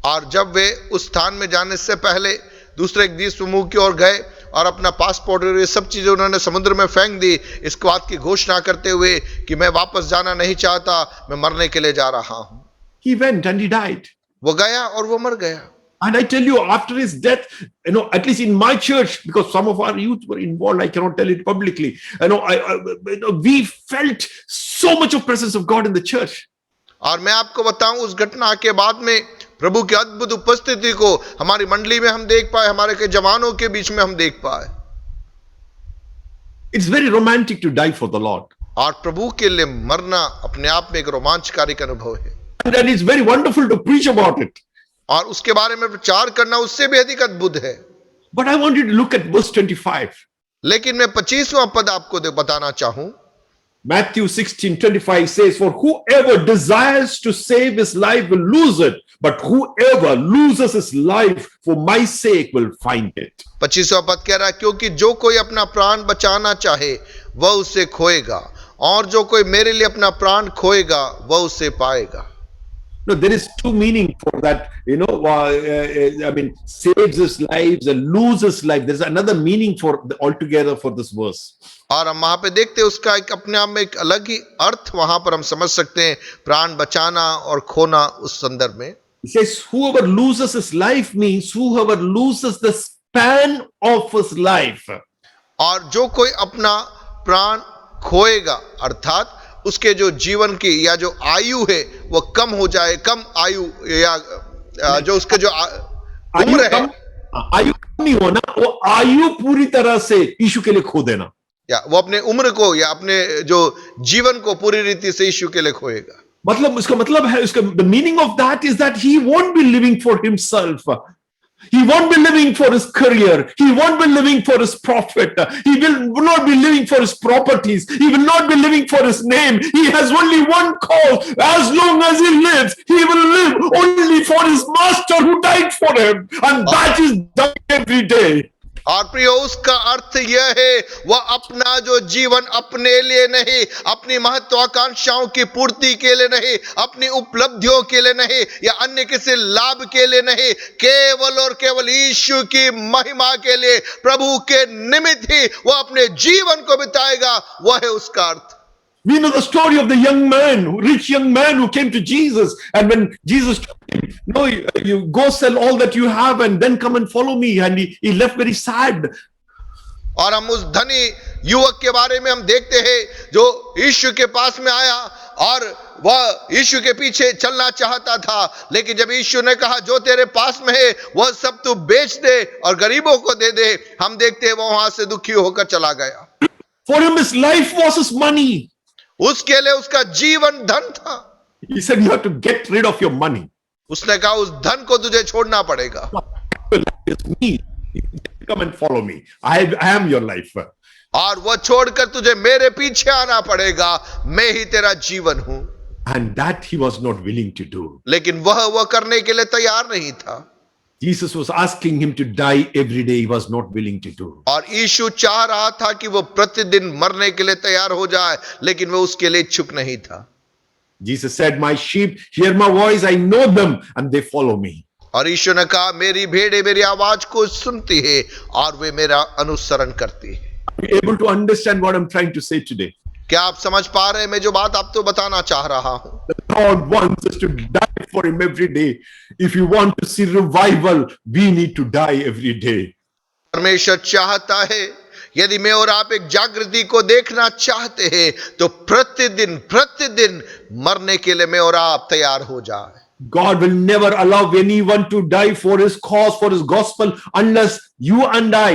और जब वे उस स्थान में जाने से पहले दूसरे एक द्वीप समूह की ओर गए और अपना पासपोर्ट और ये सब चीजें उन्होंने समुद्र में फेंक दी, इस बात की घोषणा करते हुए कि मैं वापस जाना नहीं चाहता, मैं मरने के लिए जा रहा हूं। He went and he died. वो गया और वो मर गया। And I tell you, after his death, you know, at least in my church, because some of our youth were involved, I cannot tell it publicly. You know, we felt so much of presence of God in the church. और मैं आपको बताऊं, उस घटना के बाद में प्रभु की अद्भुत उपस्थिति को हमारी मंडली में हम देख पाए, हमारे के जवानों के बीच में हम देख पाए। It's very romantic to die for the Lord. और प्रभु के लिए मरना अपने आप में एक रोमांचकारी अनुभव है। And it's very wonderful to preach about it. और उसके बारे में प्रचार करना उससे भी अधिक अद्भुत है। But I want you to look at verse 25. लेकिन मैं 25वां पद आपको बताना चाहूं। Matthew 16:25 says, for whoever desires to save his life will lose it, but whoever loses his life for my sake will find it. 25वां पद कह रहा है, क्योंकि जो कोई अपना प्राण बचाना चाहे वह उसे खोएगा, और जो कोई मेरे लिए अपना प्राण खोएगा वह उसे पाएगा। No, there is two meaning for that, you know, I mean, saves his lives and loses life. There's another meaning for altogether for this verse. और हम वहां पे देखते हैं उसका एक अपने आप में एक अलग ही अर्थ वहां पर हम समझ सकते हैं, प्राण बचाना और खोना उस संदर्भ में। It says whoever loses his life means whoever loses the span of his life. और जो कोई अपना प्राण खोएगा, अर्थात उसके जो जीवन की या जो आयु है वो कम हो जाए, कम आयु या जो उसके जो उम्र है, आयु कम नहीं होना, वो आयु पूरी तरह से यीशु के लिए खो देना, या वो अपने उम्र को या अपने जो जीवन को पूरी रीति से यीशु के लिए खोएगा। मतलब उसका मतलब है, उसका the meaning of that is that he won't be living for himself. He won't be living for his career. He won't be living for his profit. He will not be living for his properties. He will not be living for his name. He has only one call. As long as he lives, he will live only for his master who died for him. And that is done every day. और प्रियो, उसका अर्थ यह है, वह अपना जो जीवन अपने लिए नहीं, अपनी महत्वाकांक्षाओं की पूर्ति के लिए नहीं, अपनी उपलब्धियों के लिए नहीं, या अन्य किसी लाभ के लिए नहीं, केवल और केवल यीशु की महिमा के लिए, प्रभु के निमित्त ही वह अपने जीवन को बिताएगा। वह है उसका अर्थ। We know the story of the young man, rich young man who came to Jesus, and when Jesus told him, no, you go sell all that you have and then come and follow me, and he left very sad. और हम उस धनी युवक के बारे में हम देखते हैं जो यीशु के पास में आया और वह यीशु के पीछे चलना चाहता था, लेकिन जब यीशु ने कहा जो तेरे पास में है वह सब तू बेच दे और गरीबों को दे दे, हम देखते हैं वो वहां से दुखी होकर चला गया। For him his life was his money. उसके लिए उसका जीवन धन था। He said you have to get rid of your money. उसने कहा उस धन को तुझे छोड़ना पड़ेगा। It's me. Come and follow me. I am your life. और वह छोड़कर तुझे मेरे पीछे आना पड़ेगा, मैं ही तेरा जीवन हूं। And that he was not willing to do. लेकिन वह करने के लिए तैयार नहीं था। Jesus was asking him to die every day. He was not willing to do. और यीशु चाह रहा था कि वो प्रतिदिन मरने के लिए तैयार हो जाए, लेकिन वो उसके लिए इच्छुक नहीं था। Jesus said, my sheep hear my voice, I know them and they follow me. और ईश्वर ने कहा, मेरी भेड़ें मेरी आवाज को सुनती है और वे मेरा अनुसरण करती है। Are you able to understand what I'm trying to say today? क्या आप समझ पा रहे हैं मैं जो बात आपको बताना चाह रहा हूं? The Lord wants us to die for Him every day. If you want to see revival, we need to die every day. परमेश्वर चाहता है, यदि मैं और आप एक जागृति को देखना चाहते हैं तो प्रतिदिन मरने के लिए मैं और आप तैयार हो जाए। God will never allow anyone to die for His cause, for His gospel, unless you and I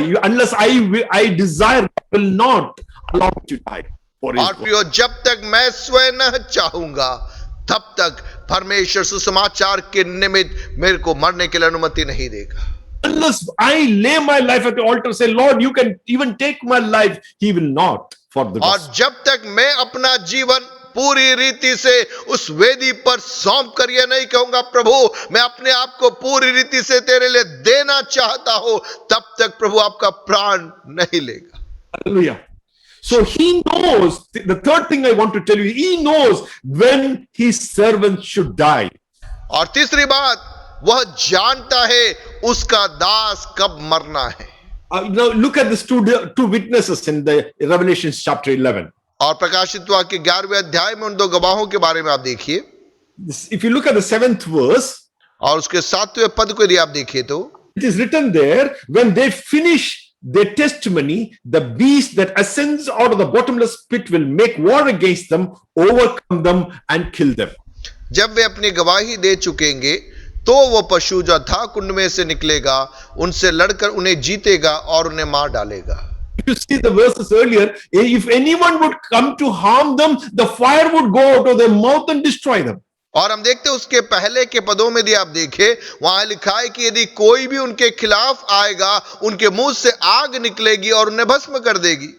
desire, God will not allow me to die for His और cause. प्रियो, जब तक मैं स्वयं न चाहूंगा तब तक परमेश्वर सुसमाचार के निमित्त मेरे को मरने के लिए अनुमति नहीं देगा। Unless I lay my life at the altar, say, Lord, you can even take my life, He will not for the और gospel. जब तक मैं अपना जीवन पूरी रीति से उस वेदी पर सौंप कर यह नहीं कहूंगा, प्रभु मैं अपने आप को पूरी रीति से तेरे लिए देना चाहता हूं, तब तक प्रभु आपका प्राण नहीं लेगा। Hallelujah. So He knows, the third thing I want to tell you, He knows when His servants should die. और तीसरी बात, वह जानता है उसका दास कब मरना है। Now look at these two witnesses in the Revelation chapter 11. और प्रकाशित वाक्य 11वें अध्याय में उन दो गवाहों के बारे में आप देखिए, If you look at the 7th verse, और उसके 7वें पद को यदि आप देखिए तो it is written there, when they finish their testimony, the beast that ascends out of the bottomless pit will make war against them, overcome them and kill them. जब वे अपनी गवाही दे चुकेंगे तो वो पशु जो था कुंड में से निकलेगा, उनसे लड़कर उन्हें जीतेगा और उन्हें मार डालेगा। If you see the verses earlier, if anyone would come to harm them, the fire would go out of their mouth and destroy them. और हम देखते हैं उसके पहले के पदों में यदि आप देखें, वहां लिखा है कि यदि कोई भी उनके खिलाफ आएगा, उनके मुंह से आग निकलेगी और उन्हें भस्म कर देगी।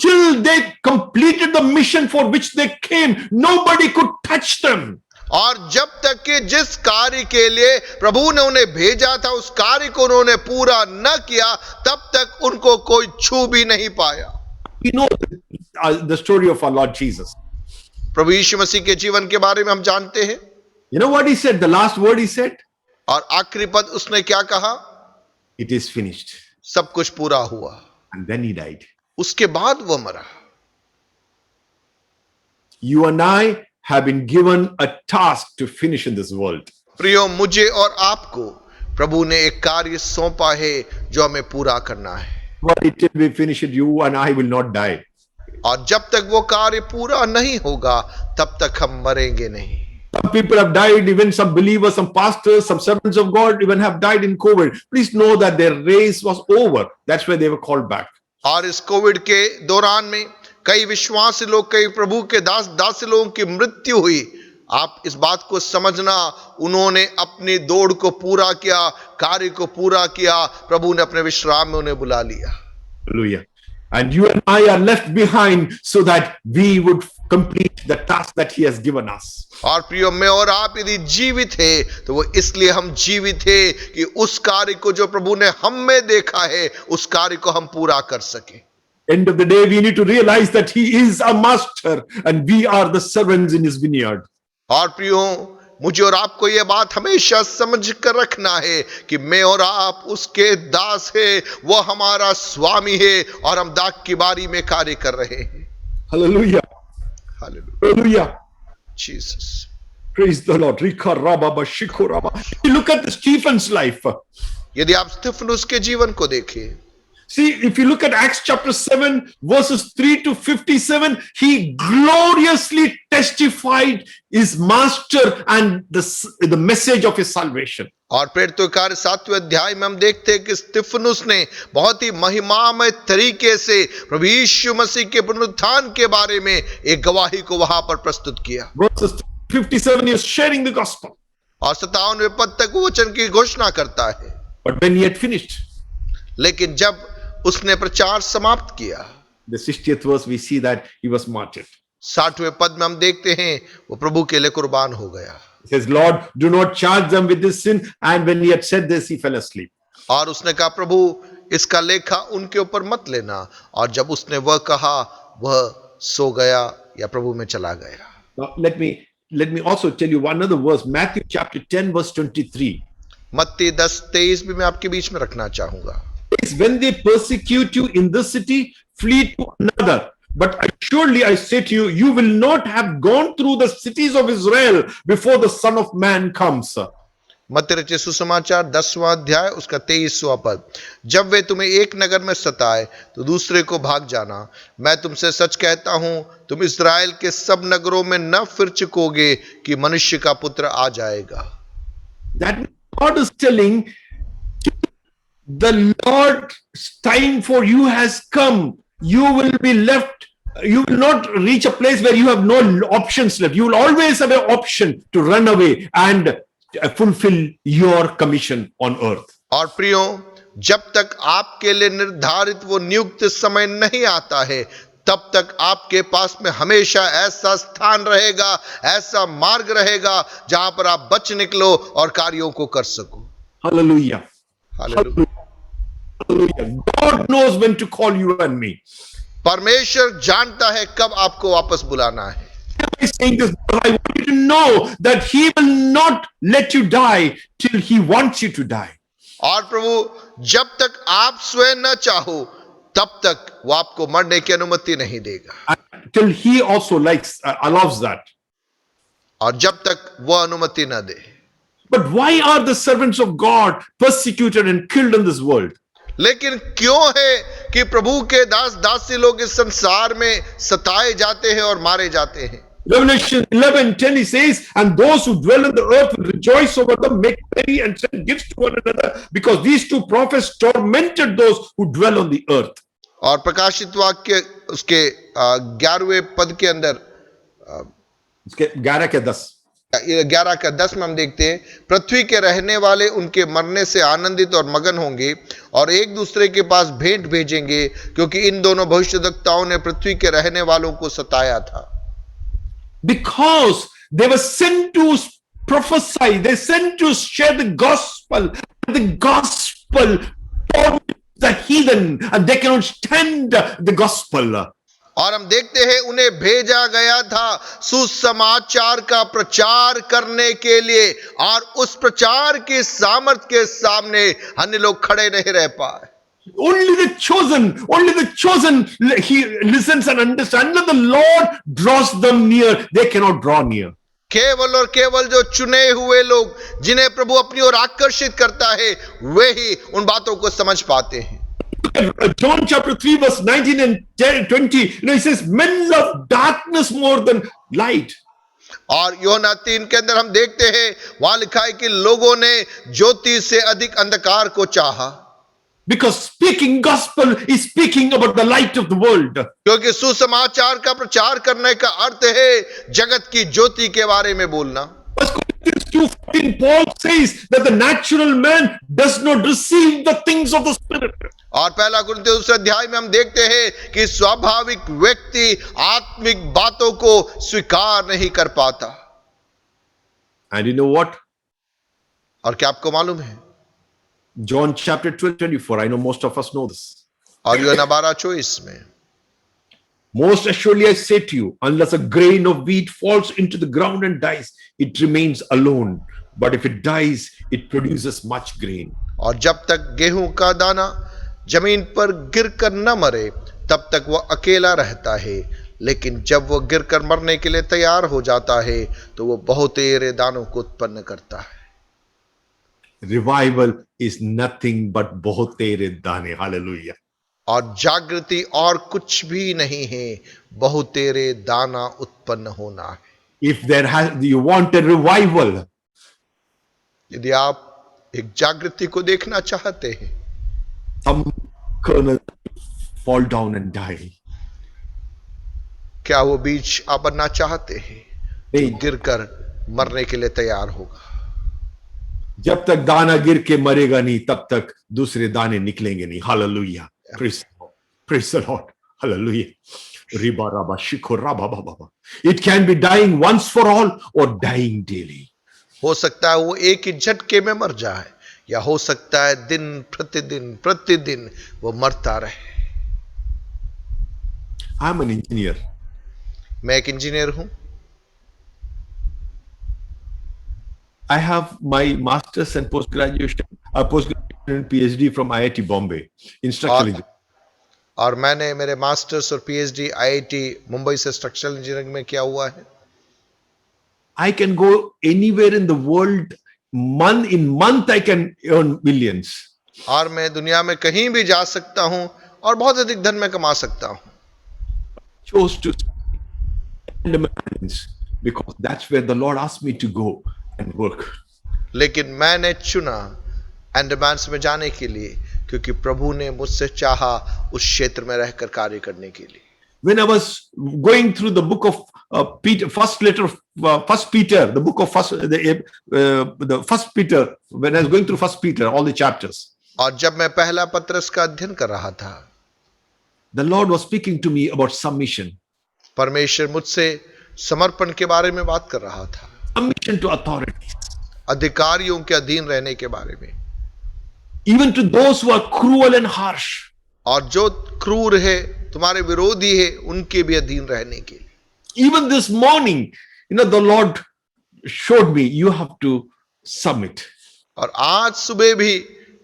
Till they completed the mission for which they came, nobody could touch them. और जब तक कि जिस कार्य के लिए प्रभु ने उन्हें भेजा था उस कार्य को उन्होंने पूरा न किया, तब तक उनको कोई छू भी नहीं पाया। We know the story of our Lord Jesus. प्रभु यीशु मसीह के जीवन के बारे में हम जानते हैं। You know what He said? The last word He said? और आखिरी पद उसने क्या कहा? It is finished. सब कुछ पूरा हुआ। And then He died. उसके बाद वो मरा। You and I have been given a task to finish in this world. प्रियो, मुझे और आपको प्रभु ने एक कार्य सौंपा है जो हमें पूरा करना है। But until we finish it, you and I will not die. और जब तक वो कार्य पूरा नहीं होगा तब तक हम मरेंगे नहीं। Some people have died, even some believers, some pastors, some servants of God even have died in COVID. Please know that their race was over. That's why they were called back. और इस कोविड के दौरान में कई विश्वासी लोग, कई प्रभु के दास लोगों की मृत्यु हुई। आप इस बात को समझना, उन्होंने अपनी दौड़ को पूरा किया, कार्य को पूरा किया, प्रभु ने अपने विश्राम में उन्हें बुला लिया। Hallelujah. And you and I are left behind so that we would complete the task that He has given us. और प्रियो, मैं और आप यदि जीवित है तो वो इसलिए हम जीवित है कि उस कार्य को जो प्रभु ने हम में देखा है उस कार्य को हम पूरा कर सके। End of the day, we need to realize that He is a master and we are the servants in His vineyard. और प्रियो, मुझे और आपको यह बात हमेशा समझ कर रखना है कि मैं और आप उसके दास है, वो हमारा स्वामी है और हम दाख की बारी में कार्य कर रहे हैं। Hallelujah. Hallelujah, Hallelujah. Jesus, Praise the Lord. Rika Rabba Bashiko Rabba. You look at Stephen's life. यदि आप स्तिफनुस के जीवन को देखें, See, if you look at Acts chapter 7, verses 3 to 57, he gloriously testified his master and the message of his salvation. और प्रेरितों के कार्य 7वें अध्याय में हम देखते हैं कि स्तिफनुस ने बहुत ही महिमामय तरीके से प्रभु यीशु मसीह के पुनरुत्थान के बारे में एक गवाही को वहां पर प्रस्तुत किया। Verses 57, he is sharing the gospel. और 57वें पद तक वो वचन की घोषणा करता है। But when he had finished, लेकिन जब उसने प्रचार समाप्त किया, the 60th verse, we see that he was martyred. 60वें पद में हम देखते हैं वो प्रभु के लिए कुर्बान हो गया। He says, Lord, do not charge them with this sin. And when he had said this, he fell asleep. और उसने कहा, प्रभु इसका लेखा उनके ऊपर मत लेना। और जब उसने वह कहा, वह सो गया या प्रभु में चला गया। Now, let me also tell you one other verse, Matthew chapter 10, verse 23. मत्ती 10:23 भी मैं आपके बीच में रखना चाहूंगा। When they persecute you in this city, flee to another. But surely I say to you, you will not have gone through the cities of Israel before the Son of Man comes. मत्ती रचित सुसमाचार 10वां अध्याय उसका 23वां पद, जब वे तुम्हें एक नगर में सताए तो दूसरे को भाग जाना। मैं तुमसे सच कहता हूं, तुम इस्राएल के सब नगरों में न फिर चुकोगे कि मनुष्य का पुत्र आ जाएगा। That God is telling, the Lord's time for you has come. You will be left. You will not reach a place where you have no options left. You will always have an option to run away and fulfill your commission on earth. और प्रियो, जब तक आपके लिए निर्धारित वो नियुक्त समय नहीं आता है, तब तक आपके पास में हमेशा ऐसा स्थान रहेगा, ऐसा मार्ग रहेगा जहां पर आप बच निकलो और कार्यों को कर सको। Hallelujah. Hallelujah. Hallelujah. God knows when to call you and me. परमेश्वर जानता है कब आपको वापस बुलाना है। By saying this, I want you to know that He will not let you die till He wants you to die. और प्रभु जब तक आप स्वयं न चाहो, तब तक वो आपको मरने की अनुमति नहीं देगा। Till He also allows that. और जब तक वो अनुमति न दे। But why are the servants of God persecuted and killed in this world? लेकिन क्यों है कि प्रभु के दास दासी लोग इस संसार में सताए जाते हैं और मारे जाते हैं? Revelation 11:10 he says, and those who dwell on the earth will rejoice over them, make merry and send gifts to one another, because these two prophets tormented those who dwell on the earth. और प्रकाशित वाक्य उसके 11वें पद के अंदर, उसके 11 के 10 11 का 10 में हम देखते हैं, पृथ्वी के रहने वाले उनके मरने से आनंदित और मगन होंगे और एक दूसरे के पास भेंट भेजेंगे, क्योंकि इन दोनों भविष्यद्वक्ताओं ने पृथ्वी के रहने वालों को सताया था। Because they were sent to prophesy, they sent to share the gospel. The gospel torments the heathen and they cannot stand the gospel. और हम देखते हैं उन्हें भेजा गया था सुसमाचार का प्रचार करने के लिए, और उस प्रचार की सामर्थ के सामने अन्य लोग खड़े नहीं रह पाए। Only the chosen, he listens and understands. Only the Lord draws them near. They cannot draw near. केवल और केवल जो चुने हुए लोग, जिन्हें प्रभु अपनी ओर आकर्षित करता है, वे ही उन बातों को समझ पाते हैं। John chapter 3 verse 19 and 20, he says, men love darkness more than light. और यूहन्ना 3 के अंदर हम देखते हैं, वहां लिखा है कि लोगों ने ज्योति से अधिक अंधकार को चाहा। Because speaking gospel is speaking about the light of the world. क्योंकि सुसमाचार का प्रचार करने का अर्थ है जगत की ज्योति के बारे में बोलना। 1 Corinthians 2:14 Paul says that the natural man does not receive the things of the spirit. और पहला कुरिन्थियों 2 अध्याय में हम देखते हैं कि स्वाभाविक व्यक्ति आत्मिक बातों को स्वीकार नहीं कर पाता। And you know what? और क्या आपको मालूम है? John chapter 12:24. I know most of us know this. और यूहन्ना 12:24 में, Most assuredly I say to you, unless a grain of wheat falls into the ground and dies, it remains alone. But if it dies, it produces much grain. और जब तक गेहूं का दाना जमीन पर गिरकर न मरे, तब तक वह अकेला रहता है, लेकिन जब वह गिरकर मरने के लिए तैयार हो जाता है, तो वह बहुतेरे दानों को उत्पन्न करता है। Revival is nothing but बहुतेरे दाने. Hallelujah. और जागृति और कुछ भी नहीं है, बहुतेरे दाना उत्पन्न होना है। If you want a revival, यदि आप एक जागृति को देखना चाहते हैं, some kernel fall down and die. क्या वो बीज आप बनना चाहते हैं नहीं। जो गिरकर मरने के लिए तैयार होगा? जब तक दाना गिर के मरेगा नहीं, तब तक दूसरे दाने निकलेंगे नहीं। Hallelujah. Praise the Lord. Hallelujah. Riba raba shiko raba ba ba ba. It can be dying once for all or dying daily. हो सकता है वो एक ही झटके में मर जाए, या हो सकता है दिन प्रतिदिन वो मरता रहे। I'm an engineer. मैं एक इंजीनियर हूं। I have my master's and postgraduation and PhD from IIT Bombay in structural engineering. और मैंने मेरे मास्टर्स और पीएचडी आईआईटी मुंबई से स्ट्रक्चरल इंजीनियरिंग में किया हुआ है। I can go anywhere in the world. In month I can earn millions. और मैं दुनिया में कहीं भी जा सकता हूं और बहुत अधिक धन में कमा सकता हूं। Chose to Andamans because that's where the Lord asked me to go and work. लेकिन मैंने चुना अंडमान में जाने के लिए क्योंकि प्रभु ने मुझसे चाहा उस क्षेत्र में रहकर कार्य करने के लिए। When I was going through the book of Peter, first letter of First Peter, the book of the First Peter, when I was going through First Peter, all the chapters, और जब मैं पहला पत्रस का अध्ययन कर रहा था, the Lord was speaking to me about submission. परमेश्वर मुझसे समर्पण के बारे में बात कर रहा था, Submission to authorities, अधिकारियों के अधीन रहने के बारे में, even to those who are cruel and harsh. और जो क्रूर है, तुम्हारे विरोधी है, उनके भी अधीन रहने के लिए। Even this morning, the Lord showed me you have to submit. और आज सुबह भी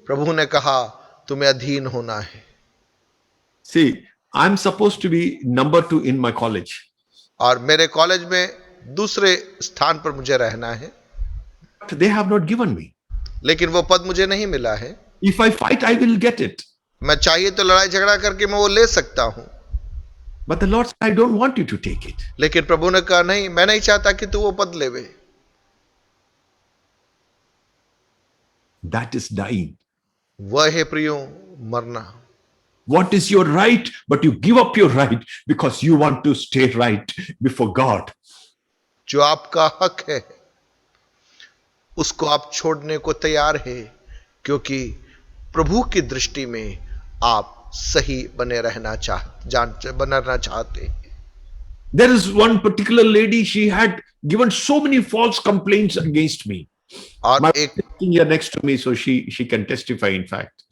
प्रभु ने कहा तुम्हें अधीन होना है। See, I'm supposed to be number 2 in my college. और मेरे कॉलेज में दूसरे स्थान पर मुझे रहना है, But they have not given me. लेकिन वो पद मुझे नहीं मिला है। If I fight, I will get it. मैं चाहिए तो लड़ाई झगड़ा करके मैं वो ले सकता हूं, But the Lord said, I don't want you to take it. लेकिन प्रभु ने कहा नहीं, मैं नहीं चाहता कि तू वो पद लेवे। That is dying. वह है प्रियो मरना। What is your right? But you give up your right because you want to stay right before God. जो आपका हक है उसको आप छोड़ने को तैयार है क्योंकि प्रभु की दृष्टि में आप सही बने रहना चाहते हैं। There is one particular lady, she had given so many false complaints against me. और My एक sitting here next to me, so she can testify, in fact.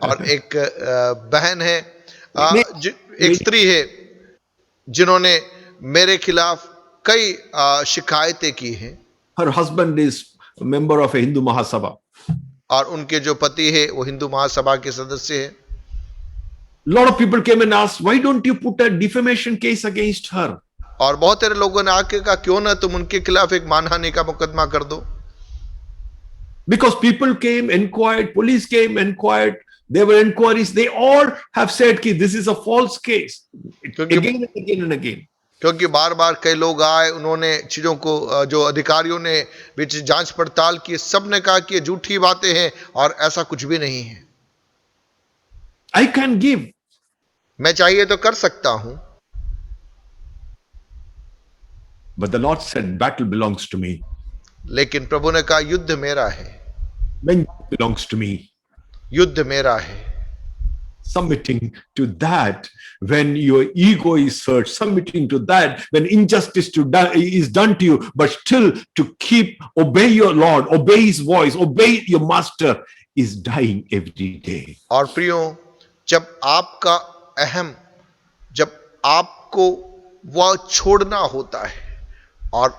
और एक बहन है, एक स्त्री है जिन्होंने मेरे खिलाफ कई शिकायतें की हैं। Her husband is a member of a Hindu Mahasabha. और उनके जो पति है वो हिंदू महासभा के सदस्य है। lot of people came and asked, why don't you put a defamation case against her? और बहुत सारे लोगों ने आके कहा क्यों ना तुम उनके खिलाफ एक मानहानि का मुकदमा कर दो। Because people came, inquired, police came, inquired, there were inquiries, they all have said कि this is a false case, again and again and again. क्योंकि बार बार कई लोग आए, उन्होंने चीजों को, जो अधिकारियों ने भी जांच पड़ताल की, सब ने कहा कि ये झूठी बातें हैं और ऐसा कुछ भी नहीं है। I can give. मैं चाहिए तो कर सकता हूं। But the Lord said, battle belongs to me. लेकिन प्रभु ने कहा युद्ध मेरा है। Vengeance belongs to me. युद्ध मेरा है। Submitting to that when your ego is hurt, submitting to that when injustice is done to you, but still to obey your Lord, obey his voice, obey your master, is dying every day. और प्रियो, जब आपका अहम, जब आपको वह छोड़ना होता है और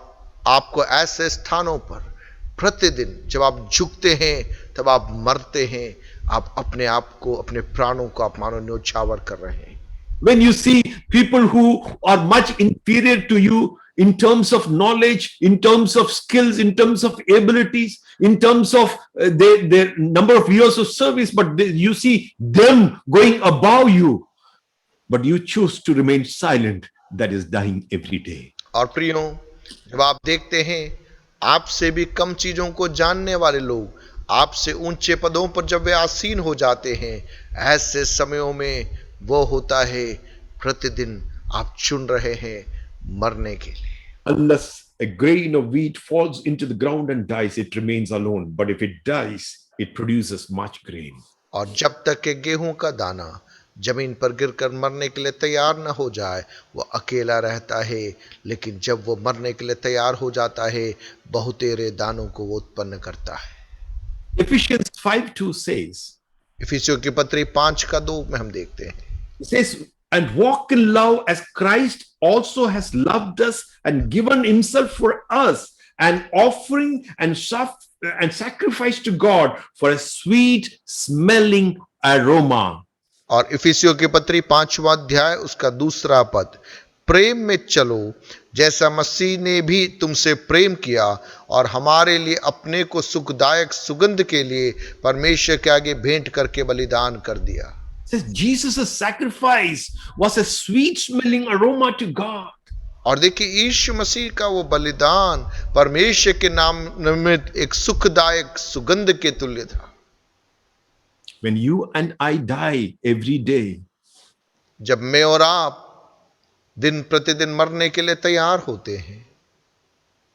आपको ऐसे स्थानों पर प्रतिदिन जब आप झुकते हैं तब आप मरते हैं, आप अपने आप को, अपने प्राणों को आप मानो न्योछावर कर रहे हैं। When you see people who are much inferior to you in terms of knowledge, in terms of skills, in terms of abilities, in terms of their number of years of service, but you see them going above you, but you choose to remain silent, that is dying every day. और प्रियो, जब आप देखते हैं आपसे भी कम चीजों को जानने वाले लोग आपसे ऊंचे पदों पर जब वे आसीन हो जाते हैं, ऐसे समयों में वो होता है प्रतिदिन आप चुन रहे हैं मरने के लिए। Unless a grain of wheat falls into the ground and dies, it remains alone. But if it dies, it produces much grain. और जब तक के गेहूं का दाना जमीन पर गिरकर मरने के लिए तैयार न हो जाए, वो अकेला रहता है, लेकिन जब वो मरने के लिए तैयार हो जाता है, बहुतेरे दानों को वो उत्पन्न करता है। Ephesians 5:2 says, इफिसियों की पत्री 5:2 में हम देखते हैं, it says, and walk in love as Christ also has loved us and given himself for us, an offering and sacrifice to God for a sweet smelling aroma. और इफिसियों की पत्री 5वां अध्याय उसका 2 पद, प्रेम में चलो जैसा मसीह ने भी तुमसे प्रेम किया और हमारे लिए अपने को सुखदायक सुगंध के लिए परमेश्वर के आगे भेंट करके बलिदान कर दिया। Says Jesus' sacrifice was a sweet smelling aroma to God. और देखिए यीशु मसीह का वो बलिदान परमेश्वर के नाम निमित्त एक सुखदायक सुगंध के तुल्य था। When you and I die every day, जब मैं और आप दिन प्रतिदिन मरने के लिए तैयार होते हैं,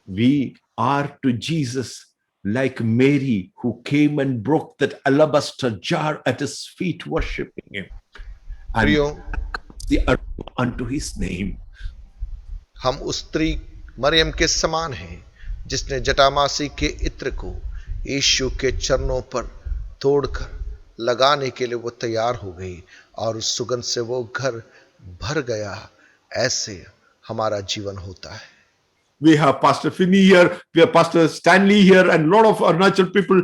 we are to Jesus like Mary, who came and broke that alabaster jar at his feet, worshiping him, and प्रियो, the aroma unto his name. हम उस स्त्री मरियम के समान हैं जिसने जटामासी के इत्र को यीशु के चरणों पर तोड़कर लगाने के लिए वो तैयार हो गई और उस सुगंध से वो घर भर गया। ऐसे हमारा जीवन होता है। We have Pastor Finney here, we have Pastor Stanley here, and a lot of Arunachal people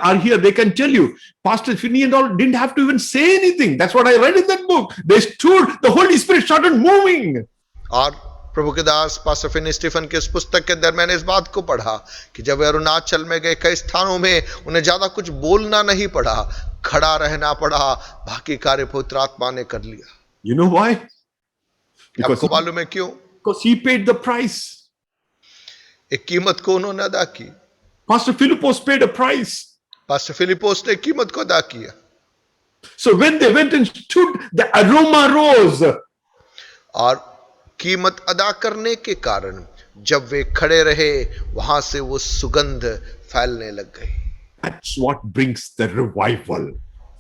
are here. They can tell you, Pastor Finney and all didn't have to even say anything. That's what I read in that book. They stood, the Holy Spirit started moving. और प्रभु के दास पास्टर फिनी स्टीफन के इस पुस्तक के अंदर मैंने इस बात को पढ़ा कि जब वे अरुणाचल में गए, कई स्थानों में उन्हें ज्यादा कुछ बोलना नहीं पड़ा, खड़ा रहना पड़ा, बाकी कार्य पवित्र आत्मा ने कर लिया। You know why? आपको मालूम है क्यों? Because he paid the price. एक कीमत को उन्होंने अदा की। Pastor Philippos paid a price. Pastor Philipose ने कीमत को अदा किया। So when they went and stood, the aroma rose. और कीमत अदा करने के कारण जब वे खड़े रहे, वहां से वो सुगंध फैलने लग गई। That's what brings the revival.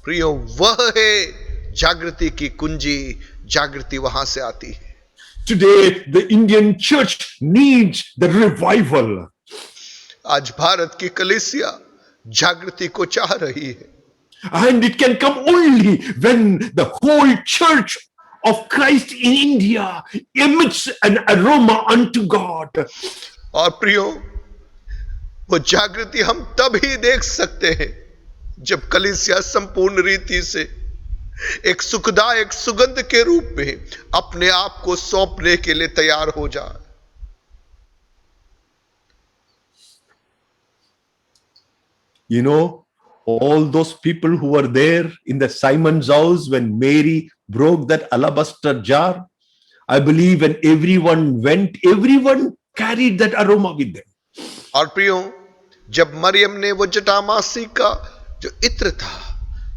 प्रियो, वह है जागृति की कुंजी, जागृति वहां से आती है। Today, the Indian church needs the revival. आज भारत की कलीसिया जागृति को चाह रही है। And it can come only when the whole church of Christ in India emits an aroma unto God. और प्रियो, वो जागृति हम तभी देख सकते हैं जब कलीसिया संपूर्ण रीति से एक सुखदायक सुगंध के रूप में अपने आप को सौंपने के लिए तैयार हो जाए। You know, all those people who were there in the Simon's house when Mary broke that alabaster jar, I believe when everyone went, everyone carried that aroma with them. और प्रियो, जब मरियम ने वो जटामासी का जो इत्र था,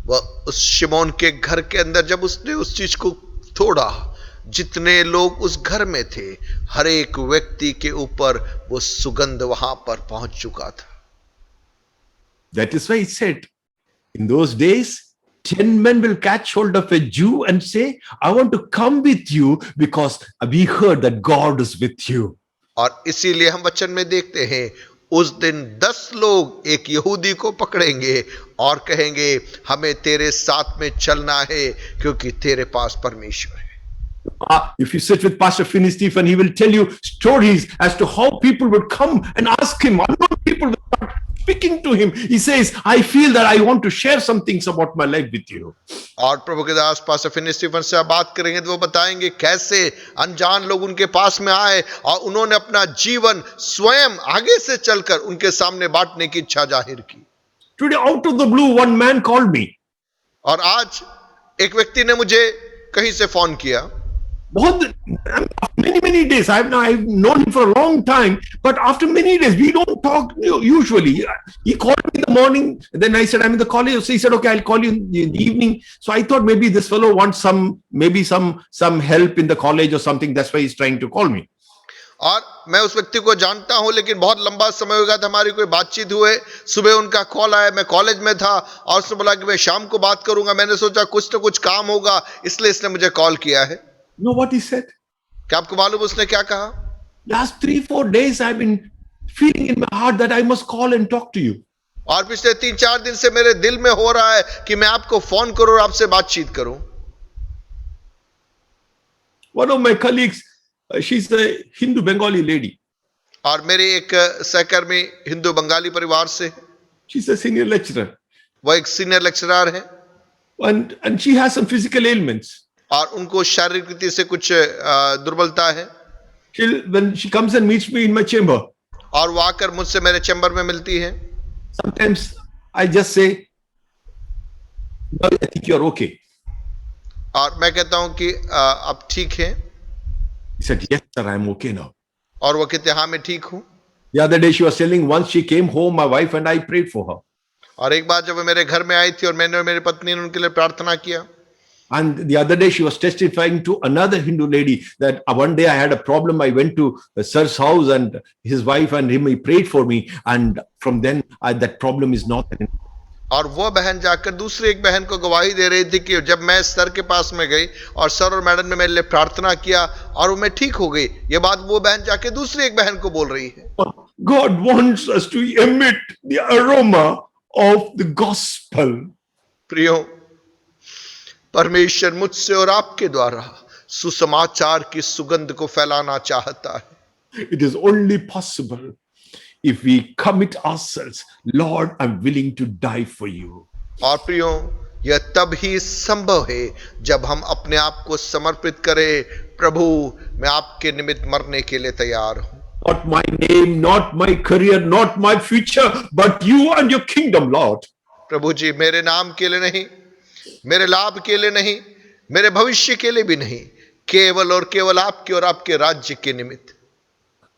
वह उस शिमोन के घर के अंदर जब उसने उस चीज को तोड़ा, जितने लोग उस घर में थे, हर एक व्यक्ति के ऊपर वो सुगंध वहां पर पहुंच चुका था। That is why he said, in those days, 10 men will catch hold of a Jew and say, I want to come with you because we heard that God is with you. और इसीलिए हम वचन में देखते हैं, उस दिन 10 लोग एक यहूदी को पकड़ेंगे और कहेंगे, हमें तेरे साथ में चलना है क्योंकि तेरे पास परमेश्वर है। If you sit with Pastor Finney Stephen, he will tell you stories as to how people would come and ask him. Unknown people will start speaking to him. He says, I feel that I want to share some things about my life with you. और प्रभु के दास पास्टर फिनी स्टीफन से आप बात करेंगे तो वो बताएंगे कैसे अनजान लोग उनके पास में आए और उन्होंने अपना जीवन स्वयं आगे से चलकर उनके सामने बांटने की इच्छा जाहिर की। Today, out of the blue, one man called me. और आज एक व्यक्ति ने मुझे कहीं से फोन किया। Many days. I've known him for a long time, but after many days, we don't talk usually. He called me in the morning, then I said, I'm in the college. So he said, okay, I'll call you in the evening. So I thought maybe this fellow wants some help in the college or something. That's why he's trying to call me. और मैं उस व्यक्ति को जानता हूं, लेकिन बहुत लंबा समय हो गया था हमारी कोई बातचीत हुए। सुबह उनका कॉल आया, मैं कॉलेज में था और उसने बोला कि मैं शाम को बात करूंगा। मैंने सोचा कुछ तो कुछ काम होगा, इसलिए इसने मुझे कॉल किया है। You know what he said? क्या आपको मालूम उसने क्या कहा? Last 3-4 days I've been feeling in my heart that I must call and talk to you. और पिछले 3-4 दिन से मेरे दिल में हो रहा है कि मैं आपको फोन करूं और आपसे बातचीत करूं। One of my colleagues, she's a Hindu Bengali lady. और मेरे एक सहकर्मी हिंदू बंगाली परिवार से है। She's a senior lecturer. वह एक सीनियर लेक्चरर है And she has some physical ailments. और उनको शारीरिक रीति से कुछ दुर्बलता है। When she comes and meets me in my chamber, और वो आकर मुझसे मेरे चैम्बर में मिलती है। sometimes I just say, "No, I think you're okay." और मैं कहता हूं कि आप ठीक हैं? He said, "Yes, sir, I'm okay now." और वो कहते हाँ मैं ठीक हूं। The other day she was telling, once she came home, my wife and I prayed for her. और एक बार जब वो मेरे घर में आई थी और मैंने और मेरी पत्नी ने उनके लिए प्रार्थना किया। And the other day she was testifying to another Hindu lady that one day I had a problem. I went to sir's house and his wife and him, he prayed for me. And from then that problem is not there. और वो बहन जाकर दूसरी एक बहन को गवाही दे रही थी कि जब मैं सर के पास में गई और सर और मैडम ने मेरे लिए प्रार्थना किया और वो मैं ठीक हो गई। ये बात वो बहन जाके दूसरी एक बहन को बोल रही है। God wants us to emit the aroma of the gospel. प्रियो, परमेश्वर मुझसे और आपके द्वारा सुसमाचार की सुगंध को फैलाना चाहता है। It is only possible if we commit ourselves. Lord, I'm willing to die for you. और प्रियो, यह तब ही संभव है जब हम अपने आप को समर्पित करें। प्रभु, मैं आपके निमित्त मरने के लिए तैयार हूं। Not my name, not my career, not my future, but you and your kingdom, Lord. प्रभु जी, मेरे नाम के लिए नहीं, मेरे लाभ के लिए नहीं, मेरे भविष्य के लिए भी नहीं, केवल और केवल आपके और आपके राज्य के निमित्त।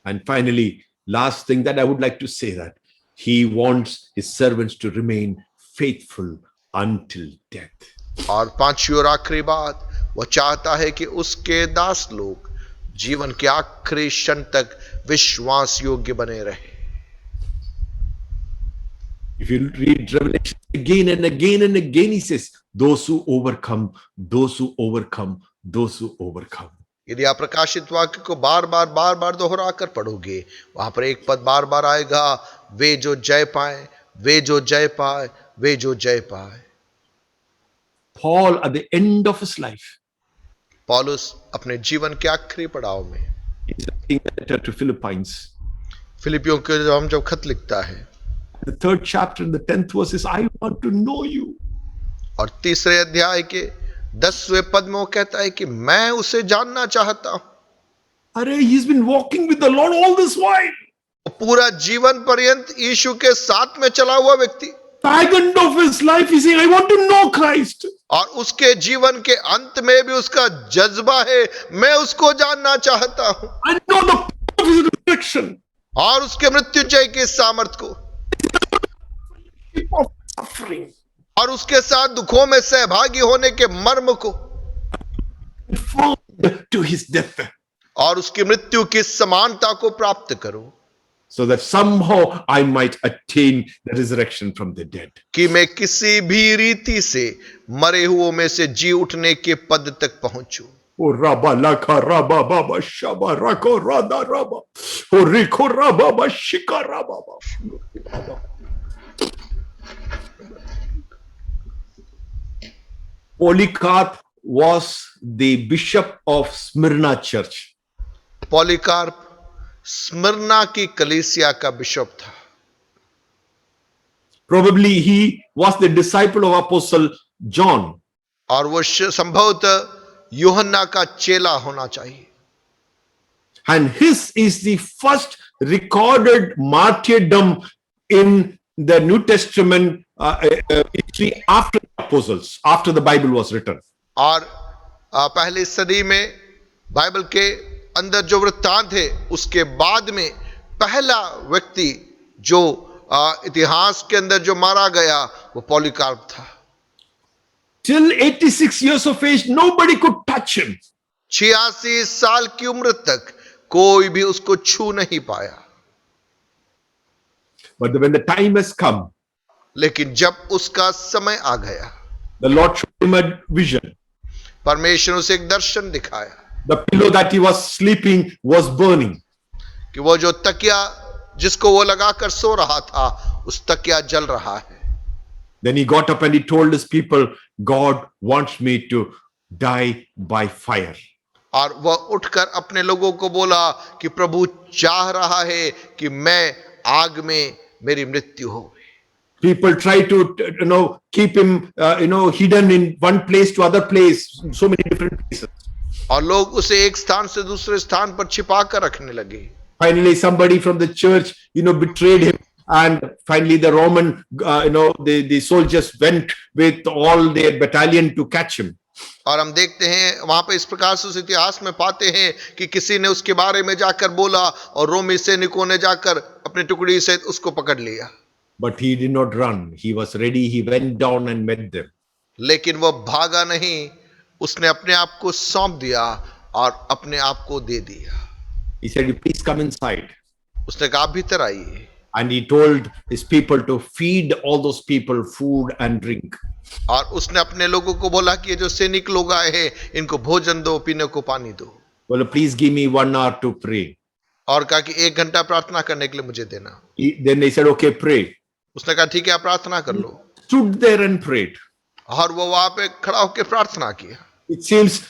And finally, last thing that I would like to say, that he wants his servants to remain faithful until death. और पांचवी और आखिरी बात, वो चाहता है कि उसके दास लोग जीवन के आखिरी क्षण तक विश्वास योग्य बने रहे। If you read Revelation again and again and again, he says, those who overcome, those who overcome, those who overcome. यदि आप प्रकाशित वाक्य को बार बार दोहरा कर पढ़ोगे, वहां पर एक पद बार बार आएगा, वे जो जय पाए, वे जो जय पाए, वे जो जय पाए। Paul, at the end of his life, पौलुस अपने जीवन के आखिरी पड़ाव में he's writing a letter to Philippines. फिलिपियों के जब खत लिखता है, The 3rd chapter and the 10th verse says, I want to know you. और तीसरे अध्याय के 10वें पद में वो कहता है कि मैं उसे जानना चाहता हूं। Arey, he's been walking with the Lord all this while. पूरा जीवन पर्यंत यीशु के साथ में चला हुआ व्यक्ति, The end of his life, he's saying, I want to know Christ. और उसके जीवन के अंत में भी उसका जज्बा है, मैं उसको जानना चाहता हूं। I know the power of his resurrection. और उसके मृत्युंजय के सामर्थ को, Of suffering. और उसके साथ दुखों में सहभागी होने के मर्म को, Conformed to his death. और उसकी मृत्यु की समानता को प्राप्त करो, So that somehow I might attain the resurrection from the dead. कि मैं किसी भी रीति से मरे हुओं में से जी उठने के पद तक पहुंचूं। O Rabba Laka Rabba Baba Shaba Rako Rada Rabba. O Riko Rabba Shika Rabba. Polycarp was the bishop of Smyrna church. Polycarp Smyrna की कलीसिया का बिशप था। Probably he was the disciple of Apostle John. और वो संभवतः यूहन्ना का चेला होना चाहिए। And his is the first recorded martyrdom in the New Testament history after the apostles, after the Bible was written. और पहली सदी में बाइबल के अंदर जो वृत्तांत है, उसके बाद में पहला व्यक्ति जो इतिहास के अंदर जो मारा गया वो पॉलीकार्प था। Till 86 years of age, nobody could touch him. 86 साल की उम्र तक कोई भी उसको छू नहीं पाया। But when the time has come, लेकिन जब उसका समय आ गया, the Lord showed him a vision. परमेश्वर उसे एक दर्शन दिखाया The pillow that he was sleeping was burning. कि वो जो तकिया जिसको वो लगाकर सो रहा था, उस तकिया जल रहा है। Then he got up and he told his people, God wants me to die by fire. और वह उठकर अपने लोगों को बोला कि प्रभु चाह रहा है कि मैं आग में मेरी मृत्यु हो। People try to, keep him, hidden in one place to other place, so many different places. और लोग उसे एक स्थान से दूसरे स्थान पर छिपा कर रखने लगे। Finally, somebody from the church, betrayed him. And finally, the Roman, the soldiers went with all their battalion to catch him. और हम देखते हैं वहां पे इस प्रकार से उस इतिहास में पाते हैं कि किसी ने उसके बारे में जाकर बोला और रोमी सैनिकों ने जाकर अपनी टुकड़ी से उसको पकड़ लिया। But he did not run. He was ready. He went down and met them. लेकिन वह भागा नहीं, उसने अपने आप को सौंप दिया और अपने आप को दे दिया। He said, "Please come inside." उसने कहा भीतर आइए। And he told his people to feed all those people food and drink. और उसने अपने लोगों को बोला कि ये जो सैनिक लोग आए हैं इनको भोजन दो, पीने को पानी दो। Well, please give me 1 hour to pray. और कहा कि 1 घंटा प्रार्थना करने के लिए मुझे देना। Then they said, "Okay, pray." उसने कहा ठीक है, आप प्रार्थना कर लो। Stood there and prayed. और वो वहां पे खड़ा होकर प्रार्थना किया। It seems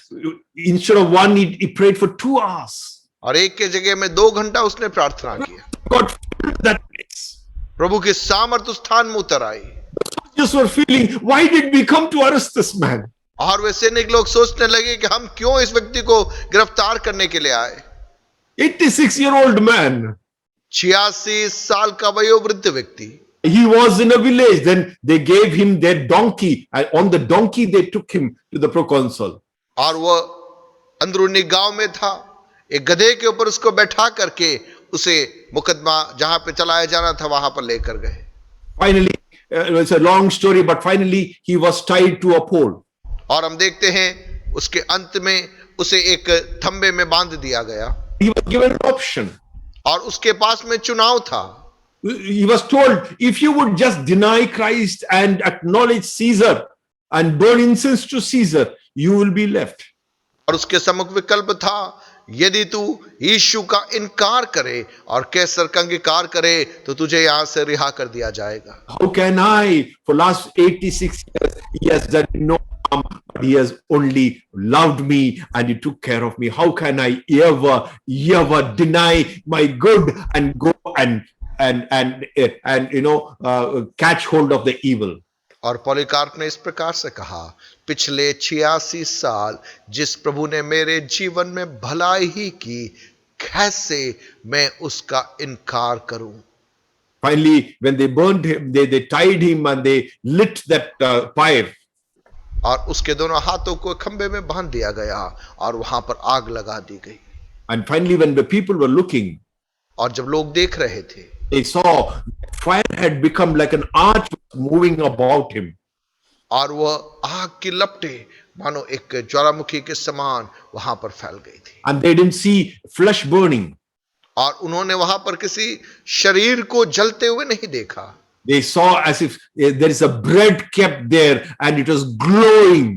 instead of 1, he prayed for 2 hours. और 1 के जगह में 2 घंटा उसने प्रार्थना किया। God filled that place. प्रभु की सामर्थ उस स्थान में उतर आई। Just were feeling, why did we come to arrest this man? और वे सैनिक लोग सोचने लगे कि हम क्यों इस व्यक्ति को गिरफ्तार करने के लिए आए। 86-year-old man. 86 साल का वयोवृद्ध व्यक्ति। He was in a village. Then they gave him their donkey. And on the donkey, they took him to the proconsul. और वो अंदरूनी गांव में था। एक गधे के ऊपर उसको बैठा करके उसे मुकदमा जहां पे चलाया जाना था वहां पर लेकर गए। Finally, it's a long story, but finally he was tied to a pole. और हम देखते हैं उसके अंत में उसे एक थंबे में बांध दिया गया। He was given an option. और उसके पास में चुनाव था। He was told, if you would just deny Christ and acknowledge Caesar and burn incense to Caesar, you will be left. और उसके सम्मुख विकल्प था, यदि तू यीशु का इनकार करे और कैसर का अंगीकार करे तो तुझे यहां से रिहा कर दिया जाएगा। How can I, for last 86 years, he has done no harm, but he has only loved me and he took care of me. How can I ever deny my good and go and catch hold of the evil? और पॉलीकार्प ने इस प्रकार से कहा, पिछले 86 साल जिस प्रभु ने मेरे जीवन में भलाई ही की, कैसे मैं उसका इनकार करूं। Finally, when they burned him, they tied him and they lit that fire. और उसके दोनों हाथों को खंबे में बांध दिया गया और वहां पर आग लगा दी गई। And finally, when the people were looking, और जब लोग देख रहे थे, they saw fire had become like an arch moving about him. और वह आग की लपटें मानो एक ज्वालामुखी के समान वहां पर फैल गई थी। And they didn't see flesh burning. और उन्होंने वहां पर किसी शरीर को जलते हुए नहीं देखा। They saw as if there is a bread kept there and it was glowing.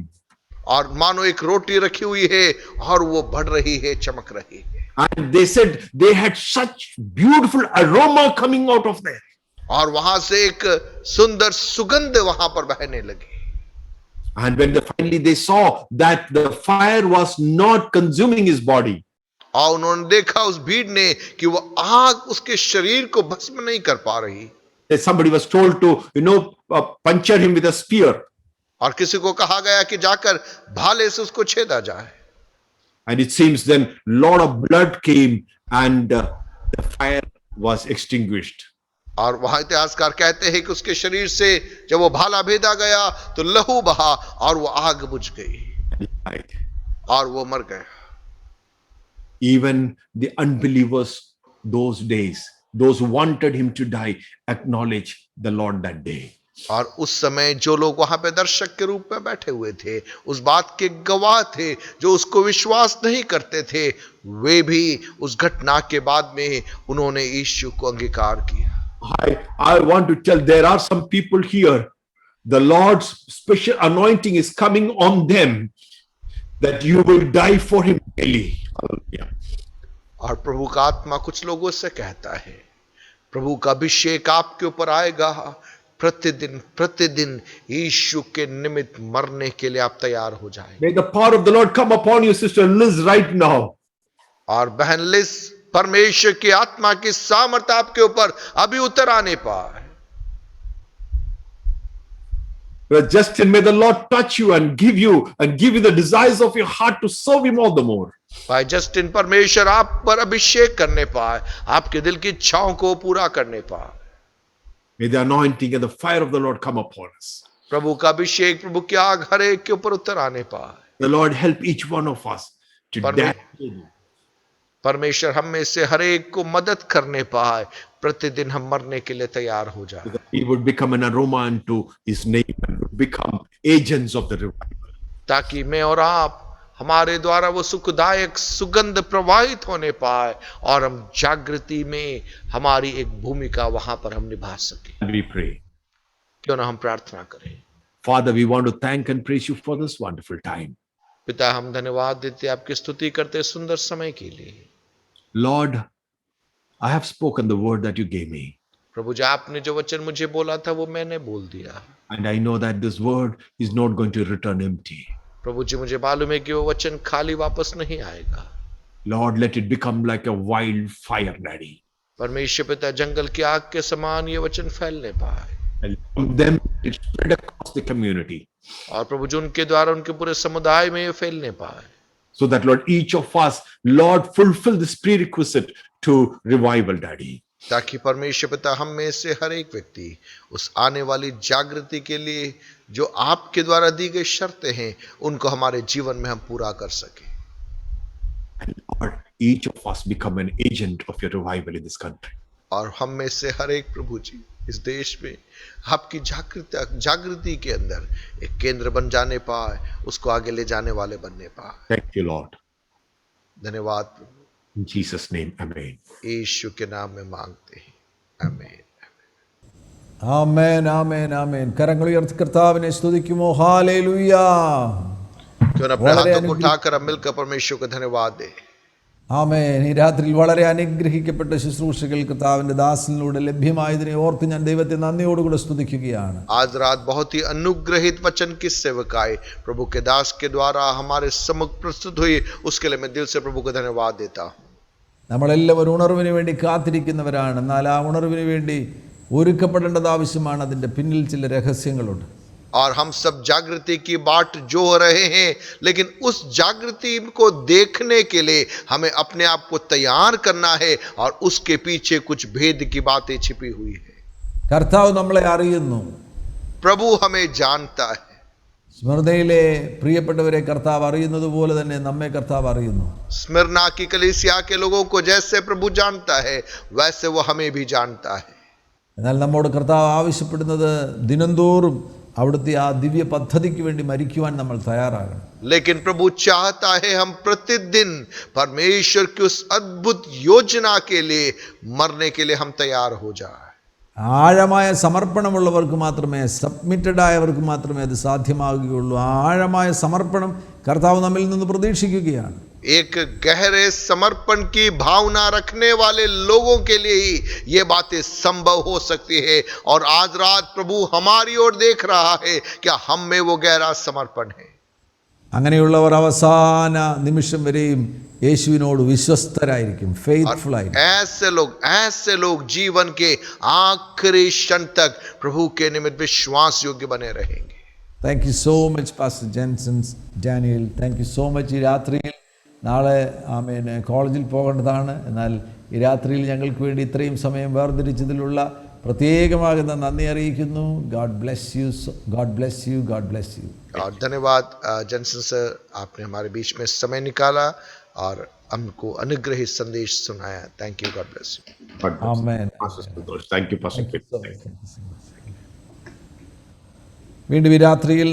और मानो एक रोटी रखी हुई है और वो बढ़ रही है, चमक रही है। And they said they had such beautiful aroma coming out of there. और वहां से एक सुंदर सुगंध वहां पर बहने लगी। And when finally they saw that the fire was not consuming his body. और उन्होंने देखा उस भीड़ ने कि वो आग उसके शरीर को भस्म नहीं कर पा रही। That somebody was told to, puncture him with a spear. और किसी को कहा गया कि जाकर भाले से उसको छेदा जाए। And it seems then lot of blood came and the fire was extinguished. और वहां इतिहासकार कहते हैं कि उसके शरीर से जब वो भाला भेदा गया तो लहू बहा और वो आग बुझ गई और वो मर गया। Even the unbelievers those days, those who wanted him to die, acknowledged the Lord that day. और उस समय जो लोग वहां पे दर्शक के रूप में बैठे हुए थे, उस बात के गवाह थे, जो उसको विश्वास नहीं करते थे, वे भी उस घटना के बाद में उन्होंने यीशु को अंगीकार किया। I want to tell, there are some people here, the Lord's special anointing is coming on them, that you will die for him daily. Hallelujah. और प्रभु का आत्मा कुछ लोगों से कहता है, प्रभु का अभिषेक आपके ऊपर आएगा, प्रतिदिन प्रतिदिन यीशु के निमित्त मरने के लिए आप तैयार हो जाएं। May the power of the Lord come upon you, Sister Liz, right now. और बहन लिस, परमेश्वर की आत्मा की सामर्थ आपके ऊपर अभी उतर आने पाए। Brother Justin, may the Lord touch you and give you the desires of your heart to serve Him all the more. भाई जस्टिन, परमेश्वर आप पर अभिषेक करने पाए, आपके दिल की इच्छाओं को पूरा करने पाए। May the anointing and the fire of the Lord come upon us. प्रभु का अभिषेक, प्रभु की आग हर एक के ऊपर उतर आने पाए। The Lord help each one of us to Permit- dare. परमेश्वर हम में से हर एक को मदद करने पाए, प्रतिदिन हम मरने के लिए तैयार हो जाए, He would become an aroma unto His name and would become agents of the revival. ताकि मैं और आप, हमारे द्वारा वो सुखदायक सुगंध प्रवाहित होने पाए और हम जागृति में हमारी एक भूमिका वहां पर हम निभा सके। And we pray. क्यों ना हम प्रार्थना करें। Father, we want to thank and praise you for this wonderful time. पिता, हम धन्यवाद देते, आपकी स्तुति करते सुंदर समय के लिए। Lord, I have spoken the word that you gave me. प्रभु जी, आपने जो वचन मुझे बोला था वो मैंने बोल दिया। And I know that this word is not going to return empty. प्रभु जी, मुझे मालूम है कि वो वचन खाली वापस नहीं आएगा। Lord, let it become like a wildfire, Daddy. परमेश्वर पिता, जंगल की आग के समान ये वचन फैलने पाए And from them it spread across the community. और प्रभु जी उनके द्वारा उनके पूरे समुदाय में ये फैलने पाए, So that, Lord, each of us, Lord, fulfill this prerequisite to revival, Daddy. ताकि परमेश्वर पिता हम में से हर एक व्यक्ति उस आने वाली जागृति के लिए जो आपके द्वारा दी गई शर्तें हैं उनको हमारे जीवन में हम पूरा कर सके। And Lord, each of us become an agent of your revival in this country. और हम में से हर एक प्रभु जी इस देश में आपकी जागृति के अंदर एक केंद्र बन जाने पाए, उसको आगे ले जाने वाले बनने पाए। Thank you, Lord. धन्यवाद प्रभु, In Jesus' name, amen. यीशु के नाम में मांगते हैं, आमीन। ആമേൻ ആമേൻ ആമേൻ. കരങ്ങൾ ഉയർത്തി കർത്താവിനെ സ്തുതിക്കുമോ? ഹല്ലേലൂയ. क्यों न अपने हाथों को उठाकर हम मिलकर परमेश्वर को धन्यवाद दें। ആമേൻ. ഈ രാത്രിയിൽ വളരെ അനുഗ്രഹിക്കപ്പെട്ട ശുശ്രൂഷകൾ കർത്താവിൻ്റെ ദാസനിലൂടെ ലഭ്യമായതിനെ ഓർത്ത് ഞാൻ ദൈവത്തെ നന്ദിയോടുകൂടെ സ്തുതിക്കുകയാണ്. आज रात बहुत ही अनुग्रहित वचन की सेवकाई प्रभु के दास के द्वारा हमारे सम्मुख प्रस्तुत हुई, उसके लिए मैं दिल से प्रभु को धन्यवाद देता हूँ। നമ്മളെല്ലാവരും ഉണർവിന് വേണ്ടി കാത്തിരിക്കുന്നവരാണ്. എന്നാൽ ആ ഉണർവിന് വേണ്ടി ഒരുക്കപ്പെടേണ്ടത് ആവശ്യമാണ്. അതിൻ്റെ പിന്നിൽ ചില രഹസ്യങ്ങളുണ്ട്. और हम सब जागृति की बाट जो रहे हैं, लेकिन उस जागृति को देखने के लिए हमें अपने आप को तैयार करना है और उसके पीछे कुछ भेद की बातें छिपी हुई है। കർത്താവ് നമ്മളെ അറിയുന്നു. प्रभु हमें जानता है। സ്മൃതിയിലെ പ്രിയപ്പെട്ടവരെ കർത്താവ് അറിയുന്നത് പോലെ തന്നെ നമ്മെ കർത്താവ് അറിയുന്നു. स्मिरना की कलीसिया के लोगों को जैसे प्रभु जानता है, वैसे वो हमें भी जानता है। എന്നാൽ നമ്മോട് കർത്താവ് ആവശ്യപ്പെടുന്നത് ദിനംതോറും അവിടുത്തെ ആ ദിവ്യ പദ്ധതിക്ക് വേണ്ടി മരിക്കുവാൻ നമ്മൾ തയ്യാറാകണം. लेकिन प्रभु चाहता है हम प्रतिदिन परमेश्वर की उस अद्भुत योजना के लिए मरने के लिए हम तैयार हो जाए। ആഴമായ സമർപ്പണമുള്ളവർക്ക് മാത്രമേ, സബ്മിറ്റഡ് ആയവർക്ക് മാത്രമേ അത് സാധ്യമാകുകയുള്ളൂ. ആ ആഴമായ സമർപ്പണം കർത്താവ് നമ്മിൽ നിന്ന് പ്രതീക്ഷിക്കുകയാണ്. एक गहरे समर्पण की भावना रखने वाले लोगों के लिए ही ये बातें संभव हो सकती है। और आज रात प्रभु हमारी ओर देख रहा है, क्या हम में वो गहरा समर्पण है। അങ്ങനെയുള്ളവർ അവസാന നിമിഷം വരെയും യേശുവിനോട് വിശ്വസ്തരായിരിക്കും, ഫെയ്ത്ത്ഫുൾ ആയിരിക്കും. ऐसे लोग जीवन के आखिरी क्षण तक प्रभु के निमित्त विश्वास योग्य बने रहेंगे। Thank you so much pastor Jensons Daniel. Thank you so much. ഈ രാത്രിയിൽ നാളെ കോളേജിൽ പോകേണ്ടതാണ്. എന്നാൽ ഈ രാത്രിയിൽ ഞങ്ങൾക്ക് വേണ്ടി ഇത്രയും സമയം വേർതിരിച്ചതിലുള്ള പ്രത്യേകമാകുന്ന നന്ദി അറിയിക്കുന്നു. God bless you, God bless you, God bless you. और धन्यवाद जनसन सर, आपने हमारे बीच में समय निकाला और हमको अनुग्रहित संदेश सुनाया। Thank you, God bless you. Amen. Thank you, Pastor. വീണ്ടും ഈ രാത്രിയിൽ